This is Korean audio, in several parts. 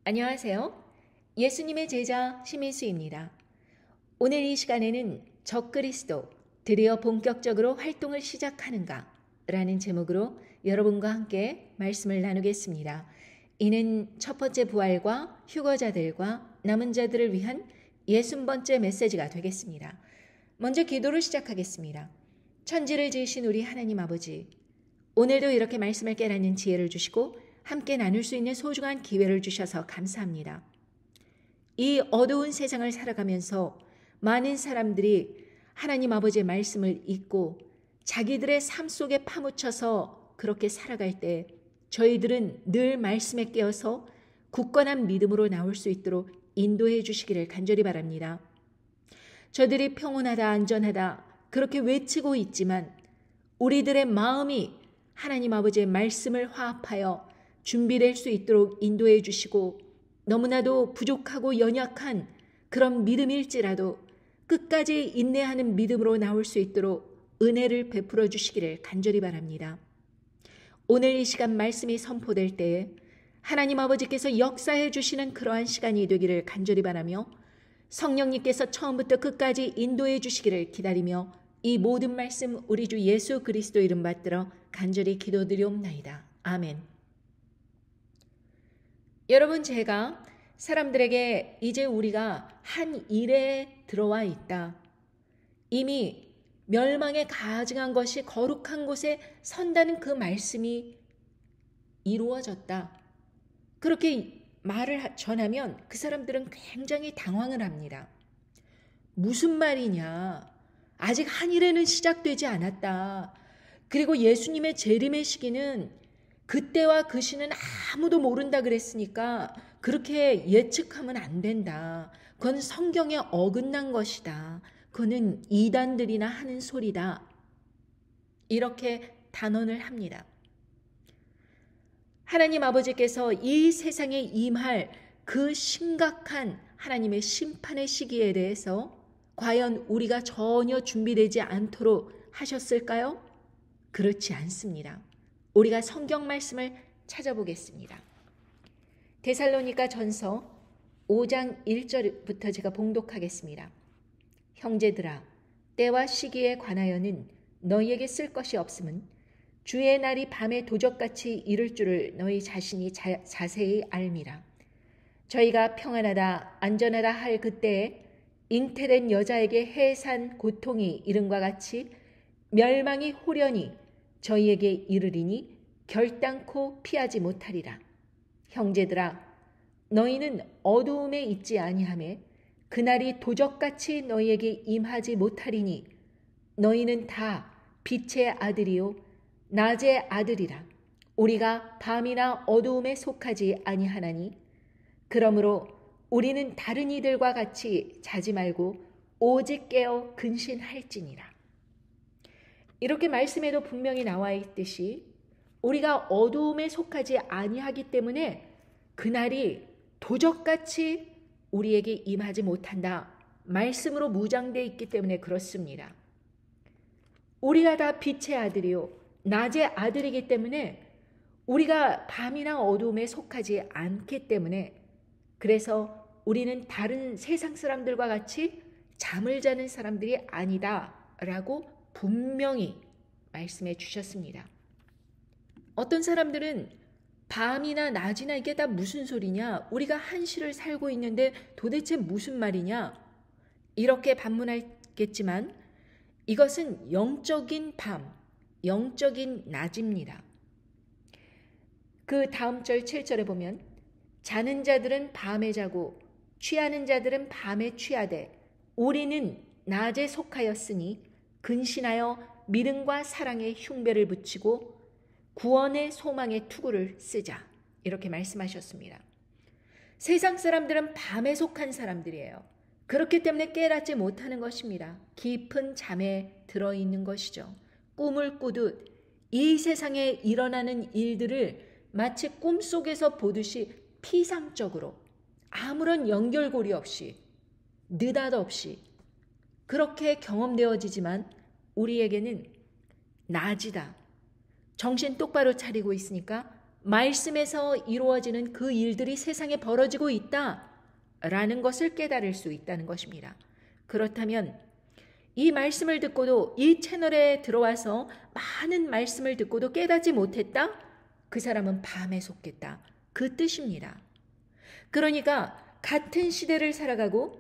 안녕하세요. 예수님의 제자 심인수입니다. 오늘 이 시간에는 적그리스도 드디어 본격적으로 활동을 시작하는가 라는 제목으로 여러분과 함께 말씀을 나누겠습니다. 이는 첫 번째 부활과 휴거자들과 남은 자들을 위한 60번째 메시지가 되겠습니다. 먼저 기도를 시작하겠습니다. 천지를 지으신 우리 하나님 아버지, 오늘도 이렇게 말씀을 깨닫는 지혜를 주시고 함께 나눌 수 있는 소중한 기회를 주셔서 감사합니다. 이 어두운 세상을 살아가면서 많은 사람들이 하나님 아버지의 말씀을 잊고 자기들의 삶 속에 파묻혀서 그렇게 살아갈 때 저희들은 늘 말씀에 깨어서 굳건한 믿음으로 나올 수 있도록 인도해 주시기를 간절히 바랍니다. 저들이 평온하다, 안전하다 그렇게 외치고 있지만 우리들의 마음이 하나님 아버지의 말씀을 화합하여 준비될 수 있도록 인도해 주시고 너무나도 부족하고 연약한 그런 믿음일지라도 끝까지 인내하는 믿음으로 나올 수 있도록 은혜를 베풀어 주시기를 간절히 바랍니다. 오늘 이 시간 말씀이 선포될 때에 하나님 아버지께서 역사해 주시는 그러한 시간이 되기를 간절히 바라며 성령님께서 처음부터 끝까지 인도해 주시기를 기다리며 이 모든 말씀 우리 주 예수 그리스도 이름 받들어 간절히 기도드리옵나이다. 아멘. 여러분, 제가 사람들에게 이제 우리가 한 일에 들어와 있다. 이미 멸망에 가증한 것이 거룩한 곳에 선다는 그 말씀이 이루어졌다. 그렇게 말을 전하면 그 사람들은 굉장히 당황을 합니다. 무슨 말이냐? 아직 한 일에는 시작되지 않았다. 그리고 예수님의 재림의 시기는 그때와 그 시는 아무도 모른다 그랬으니까 그렇게 예측하면 안 된다. 그건 성경에 어긋난 것이다. 그거는 이단들이나 하는 소리다. 이렇게 단언을 합니다. 하나님 아버지께서 이 세상에 임할 그 심각한 하나님의 심판의 시기에 대해서 과연 우리가 전혀 준비되지 않도록 하셨을까요? 그렇지 않습니다. 우리가 성경 말씀을 찾아보겠습니다. 데살로니가 전서 5장 1절부터 제가 봉독하겠습니다. 형제들아, 때와 시기에 관하여는 너희에게 쓸 것이 없음은 주의 날이 밤에 도적같이 이를 줄을 너희 자신이 자세히 알미라. 저희가 평안하다 안전하다 할 그때에 잉태된 여자에게 해산 고통이 이른과 같이 멸망이 호련히 저희에게 이르리니 결단코 피하지 못하리라. 형제들아, 너희는 어두움에 있지 아니하매 그날이 도적같이 너희에게 임하지 못하리니 너희는 다 빛의 아들이요 낮의 아들이라. 우리가 밤이나 어두움에 속하지 아니하나니 그러므로 우리는 다른 이들과 같이 자지 말고 오직 깨어 근신할지니라. 이렇게 말씀에도 분명히 나와 있듯이 우리가 어두움에 속하지 아니하기 때문에 그날이 도적같이 우리에게 임하지 못한다. 말씀으로 무장되어 있기 때문에 그렇습니다. 우리가 다 빛의 아들이요 낮의 아들이기 때문에 우리가 밤이나 어두움에 속하지 않기 때문에 그래서 우리는 다른 세상 사람들과 같이 잠을 자는 사람들이 아니다라고 분명히 말씀해 주셨습니다. 어떤 사람들은 밤이나 낮이나 이게 다 무슨 소리냐? 우리가 한시를 살고 있는데 도대체 무슨 말이냐? 이렇게 반문하겠지만 이것은 영적인 밤, 영적인 낮입니다. 그 다음 절 7절에 보면 자는 자들은 밤에 자고 취하는 자들은 밤에 취하되 우리는 낮에 속하였으니 근신하여 믿음과 사랑의 흉배를 붙이고 구원의 소망의 투구를 쓰자. 이렇게 말씀하셨습니다. 세상 사람들은 밤에 속한 사람들이에요. 그렇기 때문에 깨닫지 못하는 것입니다. 깊은 잠에 들어있는 것이죠. 꿈을 꾸듯 이 세상에 일어나는 일들을 마치 꿈속에서 보듯이 피상적으로 아무런 연결고리 없이 느닷없이 그렇게 경험되어지지만 우리에게는 낮이다. 정신 똑바로 차리고 있으니까 말씀에서 이루어지는 그 일들이 세상에 벌어지고 있다라는 것을 깨달을 수 있다는 것입니다. 그렇다면 이 말씀을 듣고도 이 채널에 들어와서 많은 말씀을 듣고도 깨닫지 못했다? 그 사람은 밤에 속했다. 그 뜻입니다. 그러니까 같은 시대를 살아가고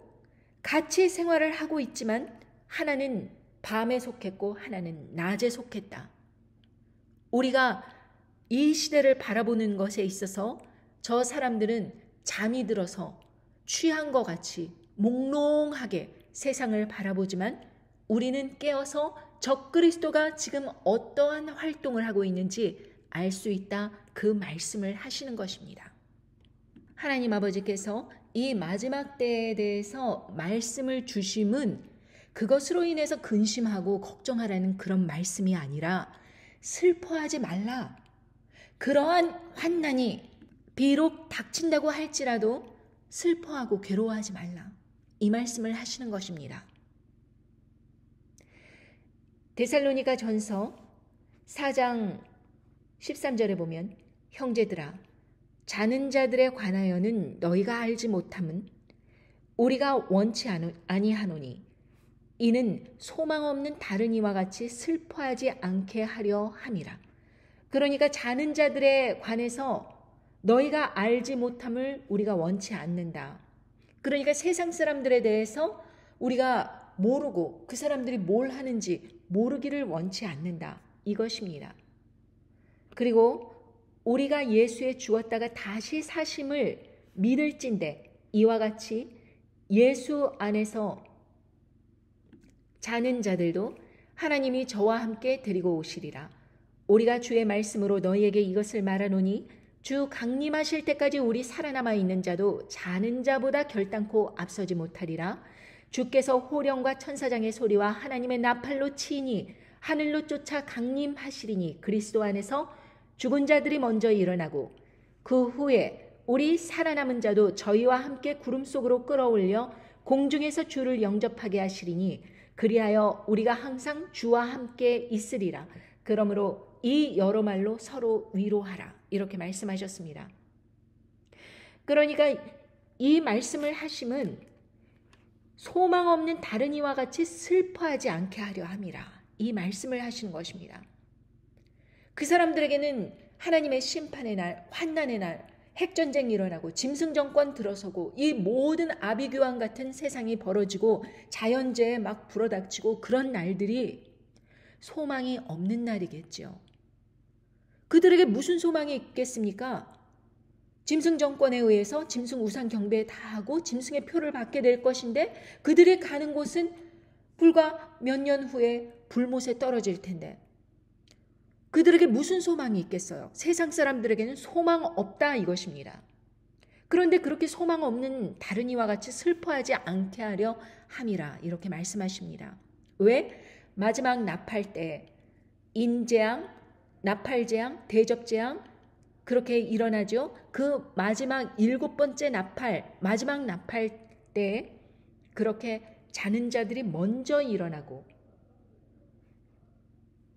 같이 생활을 하고 있지만 하나는 밤에 속했고 하나는 낮에 속했다. 우리가 이 시대를 바라보는 것에 있어서 저 사람들은 잠이 들어서 취한 것 같이 몽롱하게 세상을 바라보지만 우리는 깨어서 적그리스도가 지금 어떠한 활동을 하고 있는지 알 수 있다. 그 말씀을 하시는 것입니다. 하나님 아버지께서 이 마지막 때에 대해서 말씀을 주심은 그것으로 인해서 근심하고 걱정하라는 그런 말씀이 아니라 슬퍼하지 말라. 그러한 환난이 비록 닥친다고 할지라도 슬퍼하고 괴로워하지 말라. 이 말씀을 하시는 것입니다. 데살로니가 전서 4장 13절에 보면 형제들아 자는 자들에 관하여는 너희가 알지 못함은 우리가 원치 아니하노니 이는 소망 없는 다른 이와 같이 슬퍼하지 않게 하려 함이라. 그러니까 자는 자들에 관해서 너희가 알지 못함을 우리가 원치 않는다. 그러니까 세상 사람들에 대해서 우리가 모르고 그 사람들이 뭘 하는지 모르기를 원치 않는다. 이것입니다. 그리고 우리가 예수에 죽었다가 다시 사심을 믿을진대 이와 같이 예수 안에서 자는 자들도 하나님이 저와 함께 데리고 오시리라. 우리가 주의 말씀으로 너희에게 이것을 말하노니 주 강림하실 때까지 우리 살아남아 있는 자도 자는 자보다 결단코 앞서지 못하리라. 주께서 호령과 천사장의 소리와 하나님의 나팔로 치니 하늘로 쫓아 강림하시리니 그리스도 안에서 죽은 자들이 먼저 일어나고 그 후에 우리 살아남은 자도 저희와 함께 구름 속으로 끌어올려 공중에서 주를 영접하게 하시리니 그리하여 우리가 항상 주와 함께 있으리라. 그러므로 이 여러 말로 서로 위로하라. 이렇게 말씀하셨습니다. 그러니까 이 말씀을 하심은 소망 없는 다른 이와 같이 슬퍼하지 않게 하려 함이라. 이 말씀을 하시는 것입니다. 그 사람들에게는 하나님의 심판의 날, 환난의 날, 핵전쟁이 일어나고 짐승정권 들어서고 이 모든 아비규환 같은 세상이 벌어지고 자연재해 막 불어닥치고 그런 날들이 소망이 없는 날이겠죠. 그들에게 무슨 소망이 있겠습니까? 짐승정권에 의해서 짐승 우상 경배 다 하고 짐승의 표를 받게 될 것인데 그들이 가는 곳은 불과 몇 년 후에 불못에 떨어질 텐데 그들에게 무슨 소망이 있겠어요? 세상 사람들에게는 소망 없다 이것입니다. 그런데 그렇게 소망 없는 다른 이와 같이 슬퍼하지 않게 하려 함이라 이렇게 말씀하십니다. 왜? 마지막 나팔 때 인재앙, 나팔재앙, 대접재앙 그렇게 일어나죠. 그 마지막 7번째 나팔, 마지막 나팔 때 그렇게 자는 자들이 먼저 일어나고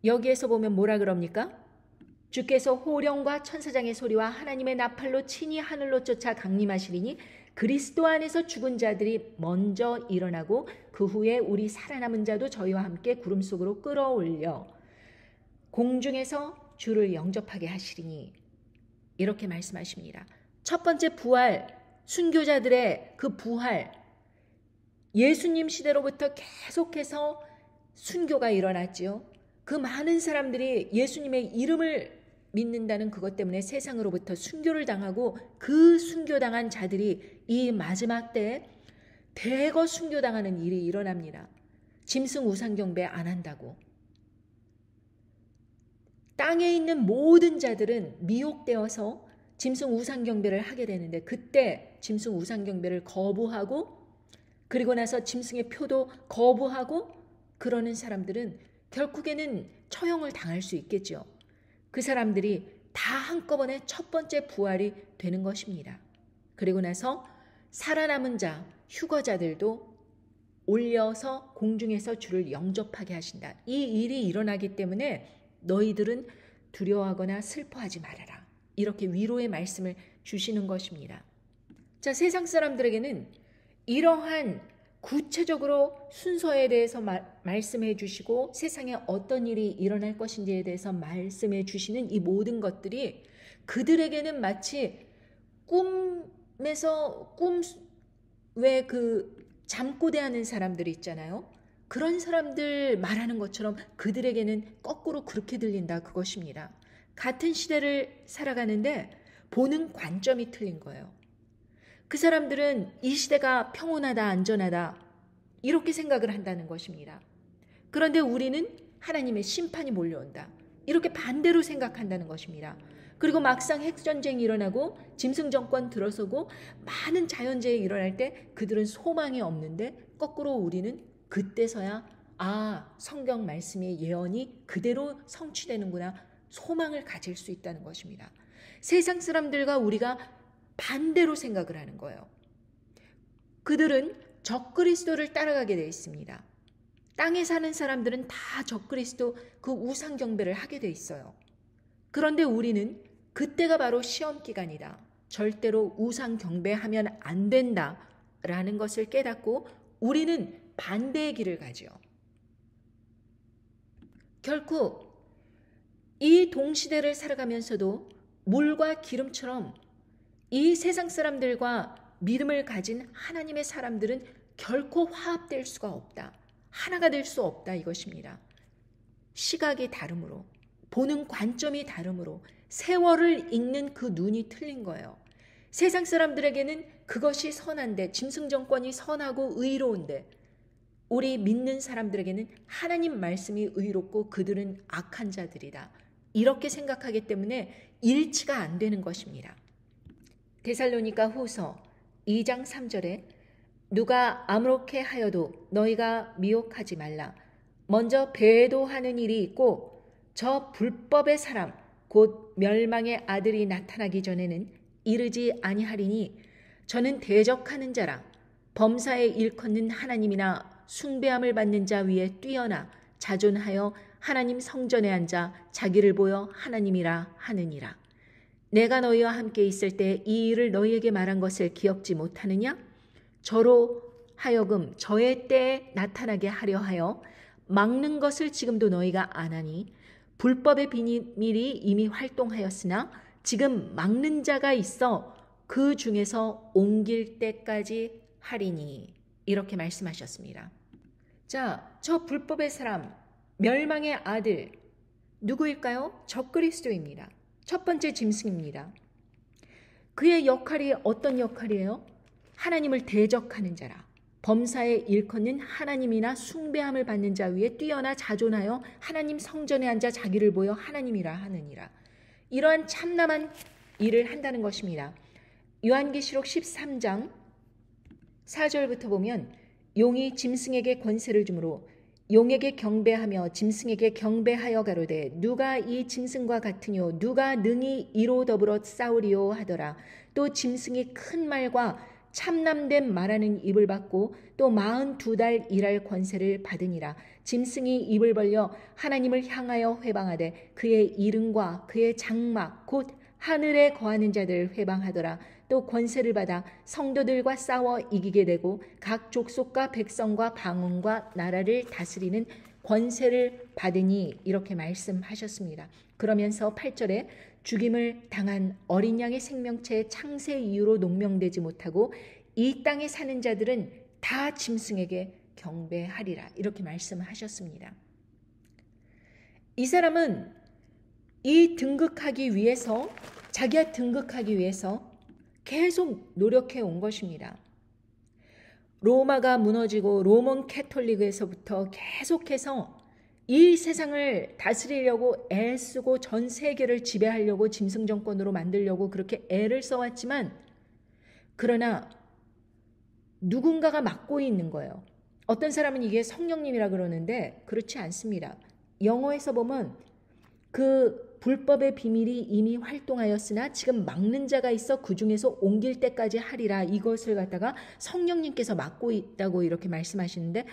여기에서 보면 뭐라 그럽니까? 주께서 호령과 천사장의 소리와 하나님의 나팔로 친히 하늘로 쫓아 강림하시리니 그리스도 안에서 죽은 자들이 먼저 일어나고 그 후에 우리 살아남은 자도 저희와 함께 구름 속으로 끌어올려 공중에서 주를 영접하게 하시리니 이렇게 말씀하십니다. 첫 번째 부활, 순교자들의 그 부활, 예수님 시대로부터 계속해서 순교가 일어났지요. 그 많은 사람들이 예수님의 이름을 믿는다는 그것 때문에 세상으로부터 순교를 당하고 그 순교당한 자들이 이 마지막 때에 대거 순교당하는 일이 일어납니다. 짐승 우상 경배 안 한다고. 땅에 있는 모든 자들은 미혹되어서 짐승 우상 경배를 하게 되는데 그때 짐승 우상 경배를 거부하고 그리고 나서 짐승의 표도 거부하고 그러는 사람들은 결국에는 처형을 당할 수 있겠죠. 그 사람들이 다 한꺼번에 첫 번째 부활이 되는 것입니다. 그리고 나서 살아남은 자, 휴거자들도 올려서 공중에서 주를 영접하게 하신다. 이 일이 일어나기 때문에 너희들은 두려워하거나 슬퍼하지 말아라. 이렇게 위로의 말씀을 주시는 것입니다. 자, 세상 사람들에게는 이러한 구체적으로 순서에 대해서 말씀해 주시고 세상에 어떤 일이 일어날 것인지에 대해서 말씀해 주시는 이 모든 것들이 그들에게는 마치 꿈에서 왜 잠꼬대하는 사람들이 있잖아요. 그런 사람들 말하는 것처럼 그들에게는 거꾸로 그렇게 들린다, 그것입니다. 같은 시대를 살아가는데 보는 관점이 틀린 거예요. 그 사람들은 이 시대가 평온하다, 안전하다 이렇게 생각을 한다는 것입니다. 그런데 우리는 하나님의 심판이 몰려온다, 이렇게 반대로 생각한다는 것입니다. 그리고 막상 핵전쟁이 일어나고 짐승 정권 들어서고 많은 자연재해 일어날 때 그들은 소망이 없는데 거꾸로 우리는 그때서야 성경 말씀의 예언이 그대로 성취되는구나, 소망을 가질 수 있다는 것입니다. 세상 사람들과 우리가 반대로 생각을 하는 거예요. 그들은 적그리스도를 따라가게 되어 있습니다. 땅에 사는 사람들은 다 적그리스도 그 우상 경배를 하게 되어 있어요. 그런데 우리는 그때가 바로 시험 기간이다, 절대로 우상 경배하면 안 된다라는 것을 깨닫고 우리는 반대의 길을 가죠. 결코 이 동시대를 살아가면서도 물과 기름처럼 이 세상 사람들과 믿음을 가진 하나님의 사람들은 결코 화합될 수가 없다, 하나가 될 수 없다, 이것입니다. 시각이 다르므로, 보는 관점이 다르므로, 세월을 읽는 그 눈이 틀린 거예요. 세상 사람들에게는 그것이 선한데, 짐승 정권이 선하고 의로운데, 우리 믿는 사람들에게는 하나님 말씀이 의롭고 그들은 악한 자들이다, 이렇게 생각하기 때문에 일치가 안 되는 것입니다. 데살로니가 후서 2장 3절에 누가 아무렇게 하여도 너희가 미혹하지 말라. 먼저 배도하는 일이 있고 저 불법의 사람 곧 멸망의 아들이 나타나기 전에는 이르지 아니하리니 저는 대적하는 자라 범사에 일컫는 하나님이나 숭배함을 받는 자 위에 뛰어나 자존하여 하나님 성전에 앉아 자기를 보여 하나님이라 하느니라. 내가 너희와 함께 있을 때 이 일을 너희에게 말한 것을 기억지 못하느냐? 저로 하여금 저의 때에 나타나게 하려 하여 막는 것을 지금도 너희가 안 하니 불법의 비밀이 이미 활동하였으나 지금 막는 자가 있어 그 중에서 옮길 때까지 하리니, 이렇게 말씀하셨습니다. 자, 저 불법의 사람, 멸망의 아들 누구일까요? 적그리스도입니다. 첫 번째 짐승입니다. 그의 역할이 어떤 역할이에요? 하나님을 대적하는 자라, 범사에 일컫는 하나님이나 숭배함을 받는 자 위에 뛰어나 자존하여 하나님 성전에 앉아 자기를 보여 하나님이라 하느니라. 이러한 참남한 일을 한다는 것입니다. 요한계시록 13장 4절부터 보면 용이 짐승에게 권세를 주므로 용에게 경배하며 짐승에게 경배하여 가로되 누가 이 짐승과 같으뇨 누가 능히 이로 더불어 싸우리요 하더라. 또 짐승이 큰 말과 참남된 말하는 입을 받고 또 42달 일할 권세를 받으니라. 짐승이 입을 벌려 하나님을 향하여 회방하되 그의 이름과 그의 장막 곧 하늘에 거하는 자들을 회방하더라. 또 권세를 받아 성도들과 싸워 이기게 되고 각 족속과 백성과 방언과 나라를 다스리는 권세를 받으니, 이렇게 말씀하셨습니다. 그러면서 8절에 죽임을 당한 어린 양의 생명체의 창세 이후로 농명되지 못하고 이 땅에 사는 자들은 다 짐승에게 경배하리라, 이렇게 말씀하셨습니다. 이 사람은 이 등극하기 위해서, 자기가 등극하기 위해서 계속 노력해 온 것입니다. 로마가 무너지고 로먼 캐톨릭에서부터 계속해서 이 세상을 다스리려고 애쓰고 전 세계를 지배하려고 짐승 정권으로 만들려고 그렇게 애를 써왔지만, 그러나 누군가가 막고 있는 거예요. 어떤 사람은 이게 성령님이라 그러는데 그렇지 않습니다. 영어에서 보면 그 불법의 비밀이 이미 활동하였으나 지금 막는 자가 있어 그 중에서 옮길 때까지 하리라, 이것을 갖다가 성령님께서 막고 있다고 이렇게 말씀하시는데,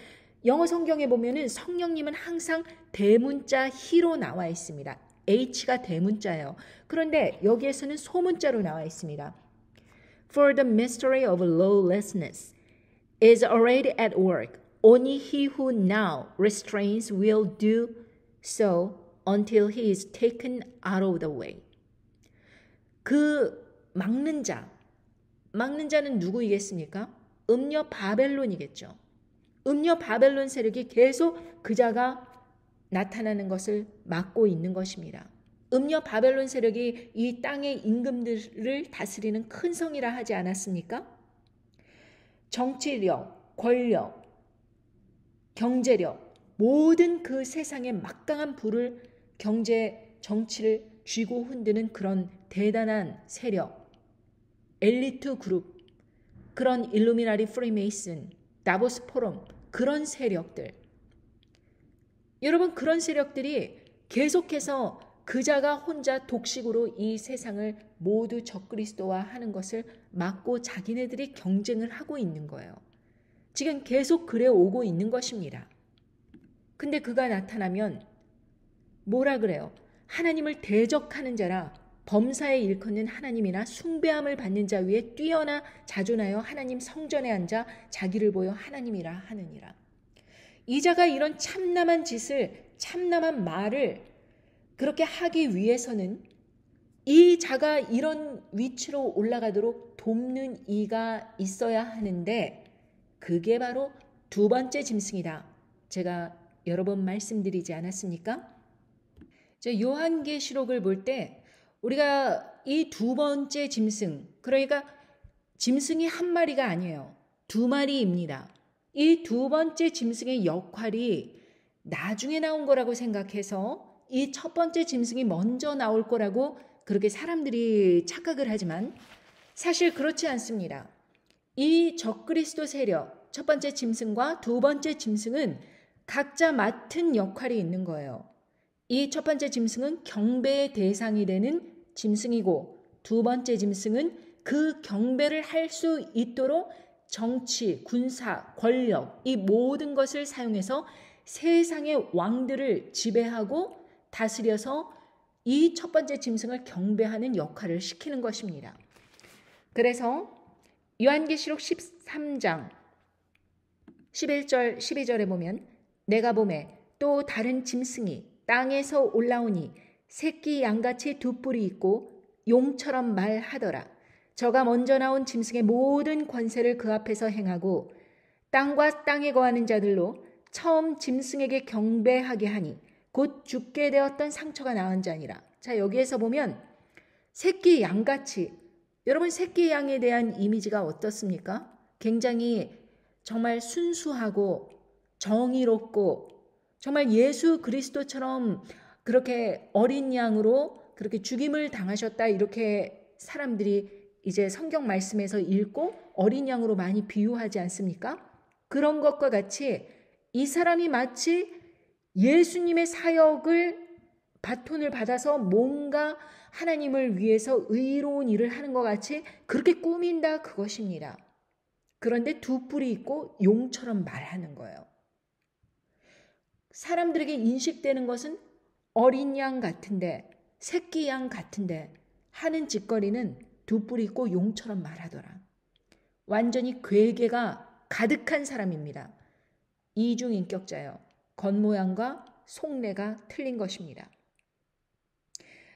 영어 성경에 보면은 성령님은 항상 대문자 히로 나와 있습니다. H가 대문자예요. 그런데 여기에서는 소문자로 나와 있습니다. For the mystery of lawlessness is already at work. Only he who now restrains will do so until he is taken out of the way. 그 막는 자는 누구이겠습니까? 음녀 바벨론이겠죠. 음녀 바벨론 세력이 계속 그자가 나타나는 것을 막고 있는 것입니다. 음녀 바벨론 세력이 이 땅의 임금들을 다스리는 큰 성이라 하지 않았습니까? 정치력, 권력, 경제력, 모든 그 세상의 막강한 부를 경제, 정치를 쥐고 흔드는 그런 대단한 세력, 엘리트 그룹, 그런 일루미나리 프리메이슨, 다보스 포럼, 그런 세력들. 여러분, 그런 세력들이 계속해서 그자가 혼자 독식으로 이 세상을 모두 적그리스도화 하는 것을 막고 자기네들이 경쟁을 하고 있는 거예요. 지금 계속 그래 오고 있는 것입니다. 근데 그가 나타나면 뭐라 그래요? 하나님을 대적하는 자라 범사에 일컫는 하나님이나 숭배함을 받는 자 위에 뛰어나 자존하여 하나님 성전에 앉아 자기를 보여 하나님이라 하느니라. 이 자가 이런 참남한 짓을, 참남한 말을 그렇게 하기 위해서는 이 자가 이런 위치로 올라가도록 돕는 이가 있어야 하는데 그게 바로 두 번째 짐승이다. 제가 여러 번 말씀드리지 않았습니까? 요한계시록을 볼 때 우리가 이 두 번째 짐승, 그러니까 짐승이 한 마리가 아니에요. 두 마리입니다. 이 두 번째 짐승의 역할이 나중에 나온 거라고 생각해서 이 첫 번째 짐승이 먼저 나올 거라고 그렇게 사람들이 착각을 하지만 사실 그렇지 않습니다. 이 적그리스도 세력, 첫 번째 짐승과 두 번째 짐승은 각자 맡은 역할이 있는 거예요. 이 첫 번째 짐승은 경배의 대상이 되는 짐승이고 두 번째 짐승은 그 경배를 할 수 있도록 정치, 군사, 권력 이 모든 것을 사용해서 세상의 왕들을 지배하고 다스려서 이 첫 번째 짐승을 경배하는 역할을 시키는 것입니다. 그래서 요한계시록 13장 11절 12절에 보면 내가 보매 또 다른 짐승이 땅에서 올라오니 새끼 양같이 두 뿔이 있고 용처럼 말하더라. 저가 먼저 나온 짐승의 모든 권세를 그 앞에서 행하고 땅과 땅에 거하는 자들로 처음 짐승에게 경배하게 하니 곧 죽게 되었던 상처가 나은 자니라. 자, 여기에서 보면 새끼 양같이, 여러분 새끼 양에 대한 이미지가 어떻습니까? 굉장히 정말 순수하고 정의롭고 정말 예수 그리스도처럼 그렇게 어린 양으로 그렇게 죽임을 당하셨다 이렇게 사람들이 이제 성경 말씀에서 읽고 어린 양으로 많이 비유하지 않습니까? 그런 것과 같이 이 사람이 마치 예수님의 사역을 바톤을 받아서 뭔가 하나님을 위해서 의로운 일을 하는 것 같이 그렇게 꾸민다 그것입니다. 그런데 두 뿔이 있고 용처럼 말하는 거예요. 사람들에게 인식되는 것은 어린 양 같은데 새끼 양 같은데 하는 짓거리는 두 뿔이 있고 용처럼 말하더라. 완전히 괴계가 가득한 사람입니다. 이중인격자예요. 겉모양과 속내가 틀린 것입니다.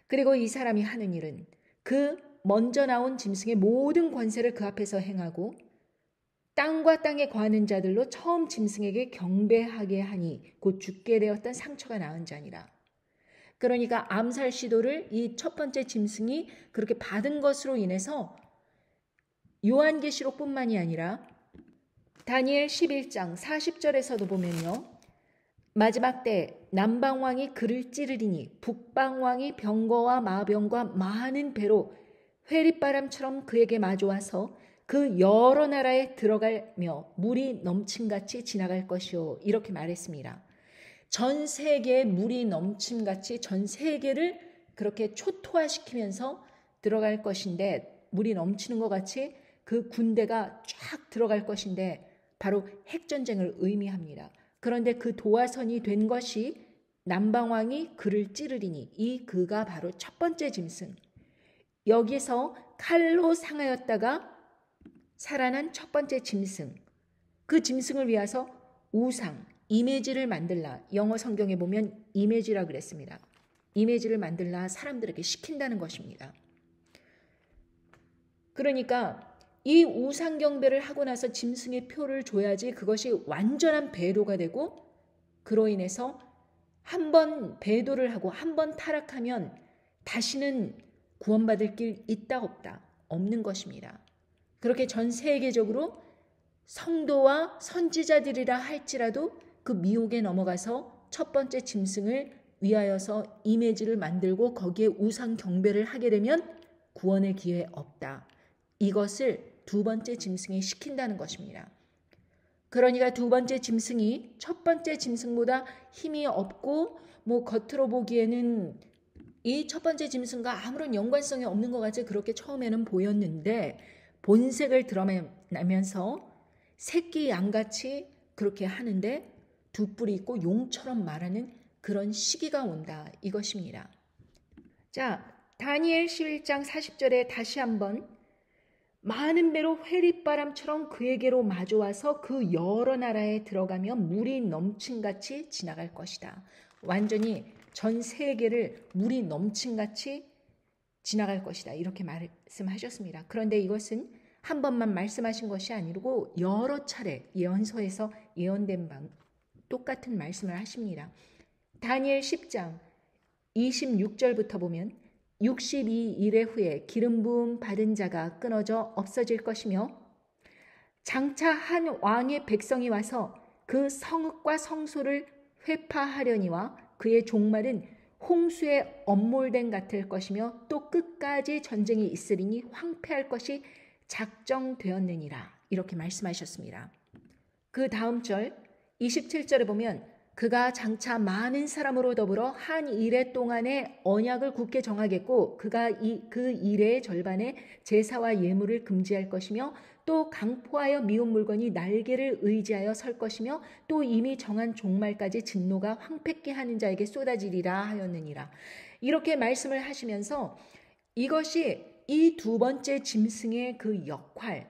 그리고 이 사람이 하는 일은 그 먼저 나온 짐승의 모든 권세를 그 앞에서 행하고 땅과 땅에 거하는 자들로 처음 짐승에게 경배하게 하니 곧 죽게 되었던 상처가 나은 자니라. 그러니까 암살 시도를 이 첫 번째 짐승이 그렇게 받은 것으로 인해서 요한계시록뿐만이 아니라 다니엘 11장 40절에서도 보면요. 마지막 때 남방왕이 그를 찌르리니 북방왕이 병거와 마병과 많은 배로 회릿바람처럼 그에게 마주와서 그 여러 나라에 들어가며 물이 넘침같이 지나갈 것이요. 이렇게 말했습니다. 전 세계에 물이 넘침같이 전 세계를 그렇게 초토화시키면서 들어갈 것인데 물이 넘치는 것 같이 그 군대가 쫙 들어갈 것인데 바로 핵전쟁을 의미합니다. 그런데 그 도화선이 된 것이 남방왕이 그를 찌르리니 이 그가 바로 첫 번째 짐승. 여기서 칼로 상하였다가 살아난 첫 번째 짐승. 그 짐승을 위해서 우상, 이미지를 만들라. 영어 성경에 보면 이미지라 그랬습니다. 이미지를 만들라 사람들에게 시킨다는 것입니다. 그러니까 이 우상 경배를 하고 나서 짐승의 표를 줘야지 그것이 완전한 배도가 되고, 그로 인해서 한 번 배도를 하고 한 번 타락하면 다시는 구원받을 길 있다 없다? 없는 것입니다. 그렇게 전 세계적으로 성도와 선지자들이라 할지라도 그 미혹에 넘어가서 첫 번째 짐승을 위하여서 이미지를 만들고 거기에 우상 경배를 하게 되면 구원의 기회 없다. 이것을 두 번째 짐승이 시킨다는 것입니다. 그러니까 두 번째 짐승이 첫 번째 짐승보다 힘이 없고 겉으로 보기에는 이 첫 번째 짐승과 아무런 연관성이 없는 것 같이 그렇게 처음에는 보였는데, 본색을 드러내면서 새끼 양같이 그렇게 하는데 두 뿔이 있고 용처럼 말하는 그런 시기가 온다, 이것입니다. 자, 다니엘 11장 40절에 다시 한번 많은 배로 회립바람처럼 그에게로 마주와서 그 여러 나라에 들어가며 물이 넘친같이 지나갈 것이다. 완전히 전 세계를 물이 넘친같이 지나갈 것이다, 이렇게 말씀하셨습니다. 그런데 이것은 한 번만 말씀하신 것이 아니고 여러 차례 예언서에서 예언된 바 똑같은 말씀을 하십니다. 다니엘 10장 26절부터 보면 62일의 후에 기름 부음 받은 자가 끊어져 없어질 것이며, 장차 한 왕의 백성이 와서 그 성읍과 성소를 회파하려니와 그의 종말은 홍수에 엄몰된 같을 것이며 또 끝까지 전쟁이 있으리니 황폐할 것이 작정되었느니라, 이렇게 말씀하셨습니다. 그 다음 절 27절에 보면 그가 장차 많은 사람으로 더불어 한 이래 동안의 언약을 굳게 정하겠고 그가 그 이래의 절반에 제사와 예물을 금지할 것이며 또 강포하여 미운 물건이 날개를 의지하여 설 것이며 또 이미 정한 종말까지 진노가 황폐케 하는 자에게 쏟아지리라 하였느니라. 이렇게 말씀을 하시면서 이것이 이 두 번째 짐승의 그 역할,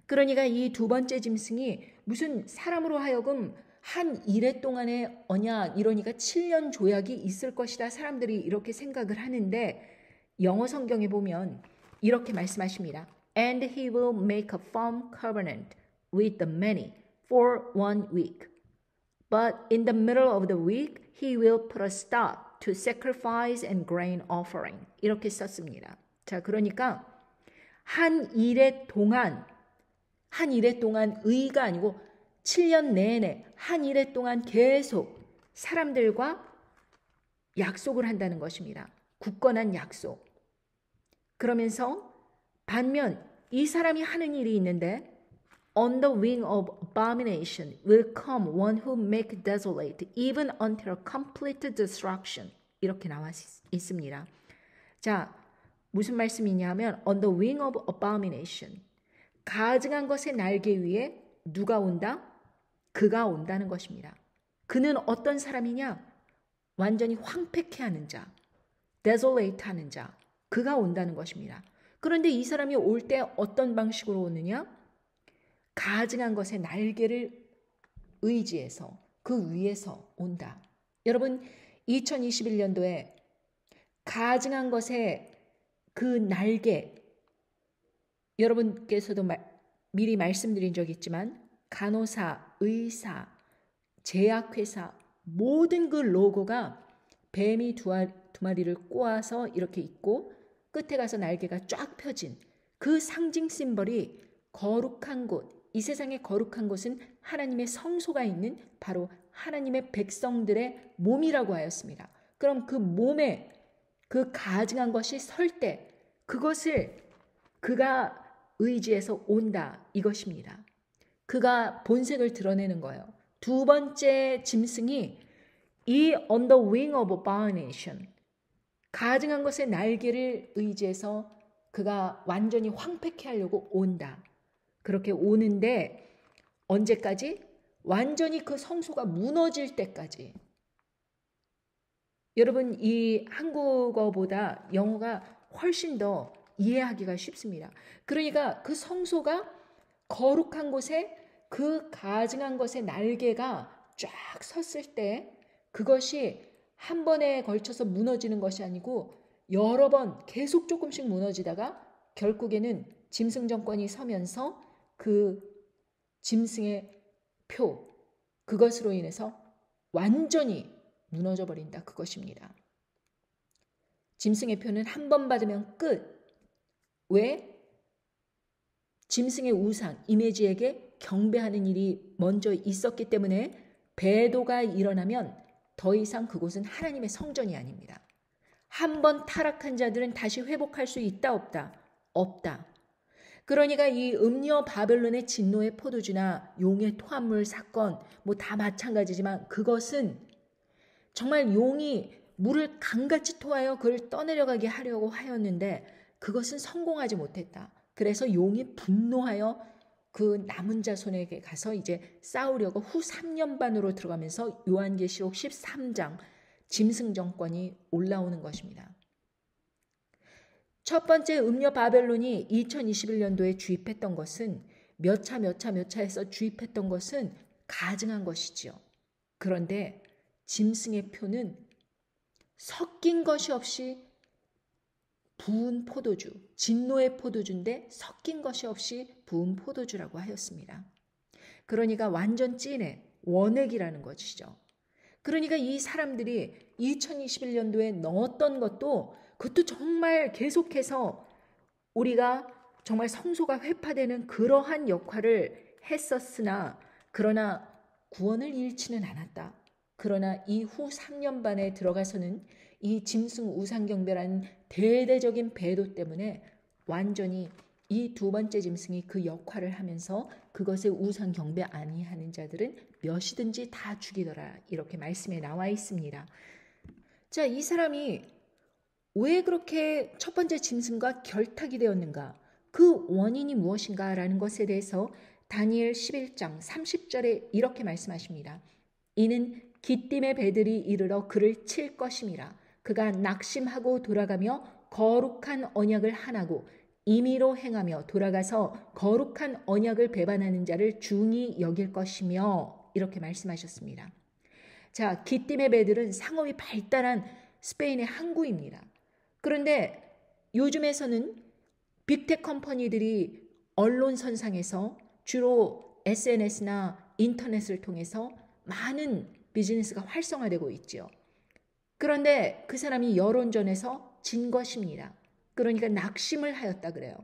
그러니까 이 두 번째 짐승이 무슨 사람으로 하여금 한 이래 동안의 언약, 이러니까 7년 조약이 있을 것이다, 사람들이 이렇게 생각을 하는데, 영어 성경에 보면 이렇게 말씀하십니다. And he will make a firm covenant with the many for 1 week. But in the middle of the week he will put a stop to sacrifice and grain offering. 이렇게 썼습니다. 자, 그러니까 한 일의 동안 의가 아니고 7년 내내 한 일의 동안 계속 사람들과 약속을 한다는 것입니다. 굳건한 약속. 그러면서 반면 이 사람이 하는 일이 있는데 On the wing of abomination will come one who make desolate even until complete destruction. 이렇게 나와 있습니다. 자, 무슨 말씀이냐 하면 On the wing of abomination, 가증한 것의 날개 위에 누가 온다? 그가 온다는 것입니다. 그는 어떤 사람이냐? 완전히 황폐케 하는 자, desolate 하는 자, 그가 온다는 것입니다. 그런데 이 사람이 올 때 어떤 방식으로 오느냐? 가증한 것의 날개를 의지해서 그 위에서 온다. 여러분, 2021년도에 가증한 것의 그 날개, 여러분께서도 미리 말씀드린 적이 있지만 간호사, 의사, 제약회사 모든 그 로고가 뱀이 두 마리를 꼬아서 이렇게 있고 끝에 가서 날개가 쫙 펴진 그 상징 심벌이 거룩한 곳, 이 세상의 거룩한 곳은 하나님의 성소가 있는 바로 하나님의 백성들의 몸이라고 하였습니다. 그럼 그 몸에 그 가증한 것이 설 때 그것을 그가 의지해서 온다, 이것입니다. 그가 본색을 드러내는 거예요. 두 번째 짐승이 이 on the wing of abomination, 가증한 것의 날개를 의지해서 그가 완전히 황폐케 하려고 온다. 그렇게 오는데 언제까지? 완전히 그 성소가 무너질 때까지. 여러분 이 한국어보다 영어가 훨씬 더 이해하기가 쉽습니다. 그러니까 그 성소가 거룩한 곳에 그 가증한 것의 날개가 쫙 섰을 때 그것이 한 번에 걸쳐서 무너지는 것이 아니고 여러 번 계속 조금씩 무너지다가 결국에는 짐승 정권이 서면서 그 짐승의 표, 그것으로 인해서 완전히 무너져 버린다. 그것입니다. 짐승의 표는 한 번 받으면 끝. 왜? 짐승의 우상, 이미지에게 경배하는 일이 먼저 있었기 때문에 배도가 일어나면 더 이상 그곳은 하나님의 성전이 아닙니다. 한 번 타락한 자들은 다시 회복할 수 있다 없다? 없다. 그러니까 이 음녀 바벨론의 진노의 포도주나 용의 토함물 사건 뭐 다 마찬가지지만 그것은 정말 용이 물을 강같이 토하여 그를 떠내려가게 하려고 하였는데 그것은 성공하지 못했다. 그래서 용이 분노하여 그 남은 자손에게 가서 이제 싸우려고 후 3년 반으로 들어가면서 요한계시록 13장 짐승 정권이 올라오는 것입니다. 첫 번째 음녀 바벨론이 2021년도에 주입했던 것은 몇 차 해서 주입했던 것은 가증한 것이지요. 그런데 짐승의 표는 섞인 것이 없이 부은 포도주, 진노의 포도주인데 섞인 것이 없이 부은 포도주라고 하였습니다. 그러니까 완전 찐의 원액이라는 것이죠. 그러니까 이 사람들이 2021년도에 넣었던 것도 그것도 정말 계속해서 우리가 정말 성소가 회파되는 그러한 역할을 했었으나 그러나 구원을 잃지는 않았다. 그러나 이후 3년 반에 들어가서는 이 짐승 우상경배라는 대대적인 배도 때문에 완전히 이 두 번째 짐승이 그 역할을 하면서 그것에 우상경배 아니하는 자들은 몇이든지 다 죽이더라. 이렇게 말씀에 나와 있습니다. 자, 이 사람이 왜 그렇게 첫 번째 짐승과 결탁이 되었는가? 그 원인이 무엇인가라는 것에 대해서 다니엘 11장 30절에 이렇게 말씀하십니다. 이는 기띔의 배들이 이르러 그를 칠 것임이라. 그가 낙심하고 돌아가며 거룩한 언약을 하나고 임의로 행하며 돌아가서 거룩한 언약을 배반하는 자를 중히 여길 것이며 이렇게 말씀하셨습니다. 자, 기띔의 배들은 상업이 발달한 스페인의 항구입니다. 그런데 요즘에서는 빅테크 컴퍼니들이 언론선상에서 주로 SNS나 인터넷을 통해서 많은 비즈니스가 활성화되고 있죠. 그런데 그 사람이 여론전에서 진 것입니다. 그러니까 낙심을 하였다 그래요.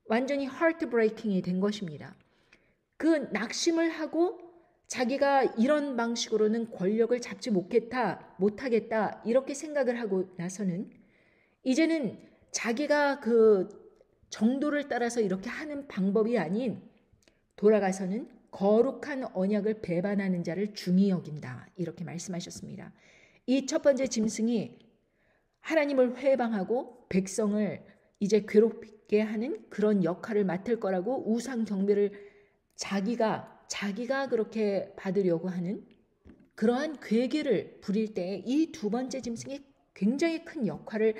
완전히 하트 브레이킹이 된 것입니다. 그 낙심을 하고 자기가 이런 방식으로는 권력을 잡지 못하겠다 이렇게 생각을 하고 나서는 이제는 자기가 그 정도를 따라서 이렇게 하는 방법이 아닌 돌아가서는 거룩한 언약을 배반하는 자를 중히 여긴다. 이렇게 말씀하셨습니다. 이 첫 번째 짐승이 하나님을 회방하고 백성을 이제 괴롭게 하는 그런 역할을 맡을 거라고 우상 경배를 자기가 그렇게 받으려고 하는 그러한 괴계를 부릴 때 이 두 번째 짐승이 굉장히 큰 역할을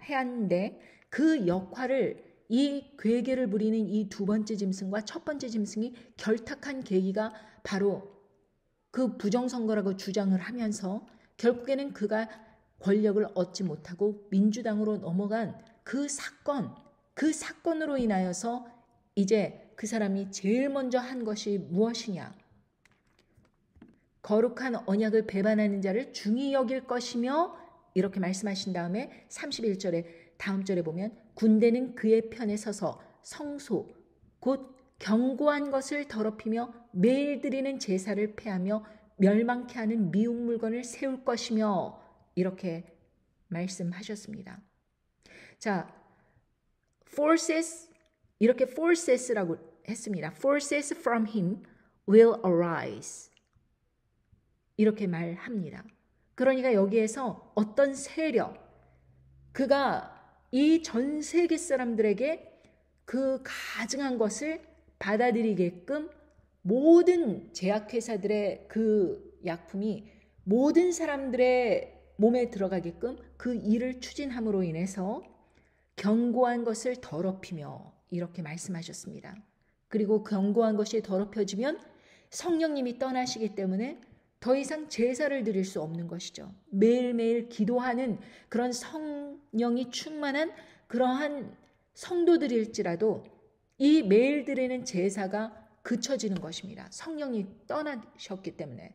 해야 하는데 그 역할을 이 괴계를 부리는 이 두 번째 짐승과 첫 번째 짐승이 결탁한 계기가 바로 그 부정선거라고 주장을 하면서 결국에는 그가 권력을 얻지 못하고 민주당으로 넘어간 그 사건으로 인하여서 이제 그 사람이 제일 먼저 한 것이 무엇이냐? 거룩한 언약을 배반하는 자를 중히 여길 것이며 이렇게 말씀하신 다음에 31절에 다음 절에 보면 군대는 그의 편에 서서 성소 곧 견고한 것을 더럽히며 매일 드리는 제사를 폐하며 멸망케 하는 미운 물건을 세울 것이며 이렇게 말씀하셨습니다. 자, forces 이렇게 forces라고 했습니다. Forces from him will arise 이렇게 말합니다. 그러니까 여기에서 어떤 세력 그가 이 전 세계 사람들에게 그 가증한 것을 받아들이게끔 모든 제약회사들의 그 약품이 모든 사람들의 몸에 들어가게끔 그 일을 추진함으로 인해서 견고한 것을 더럽히며 이렇게 말씀하셨습니다. 그리고 견고한 것이 더럽혀지면 성령님이 떠나시기 때문에 더 이상 제사를 드릴 수 없는 것이죠. 매일매일 기도하는 그런 성령이 충만한 그러한 성도들일지라도 이 매일 드리는 제사가 그쳐지는 것입니다. 성령이 떠나셨기 때문에.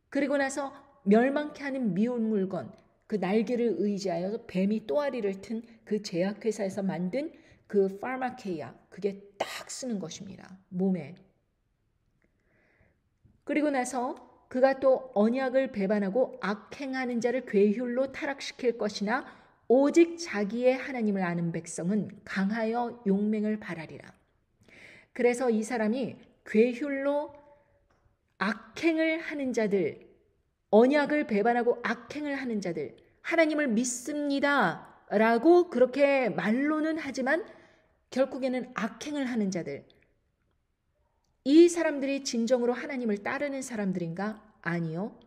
그리고 나서 멸망케 하는 미운 물건, 그 날개를 의지하여 뱀이 또아리를 튼 그 제약회사에서 만든 그 파르마케이아, 그게 딱 쓰는 것입니다. 몸에. 그리고 나서 그가 또 언약을 배반하고 악행하는 자를 괴휼로 타락시킬 것이나 오직 자기의 하나님을 아는 백성은 강하여 용맹을 발하리라. 그래서 이 사람이 괴휼로 악행을 하는 자들, 언약을 배반하고 악행을 하는 자들, 하나님을 믿습니다 라고 그렇게 말로는 하지만 결국에는 악행을 하는 자들, 이 사람들이 진정으로 하나님을 따르는 사람들인가? 아니요.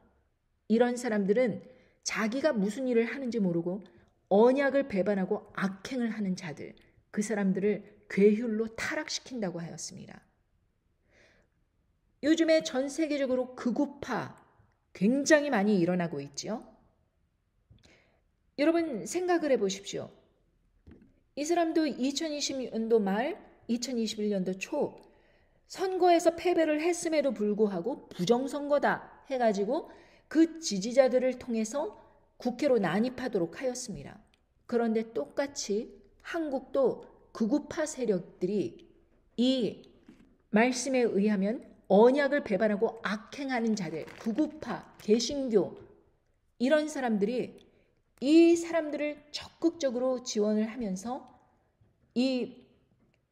이런 사람들은 자기가 무슨 일을 하는지 모르고 언약을 배반하고 악행을 하는 자들, 그 사람들을 괴휼로 타락시킨다고 하였습니다. 요즘에 전 세계적으로 극우파 굉장히 많이 일어나고 있죠. 여러분 생각을 해보십시오. 이 사람도 2020년도 말, 2021년도 초 선거에서 패배를 했음에도 불구하고 부정선거다 해가지고 그 지지자들을 통해서 국회로 난입하도록 하였습니다. 그런데 똑같이 한국도 극우파 세력들이 이 말씀에 의하면 언약을 배반하고 악행하는 자들, 극우파, 개신교 이런 사람들이 이 사람들을 적극적으로 지원을 하면서 이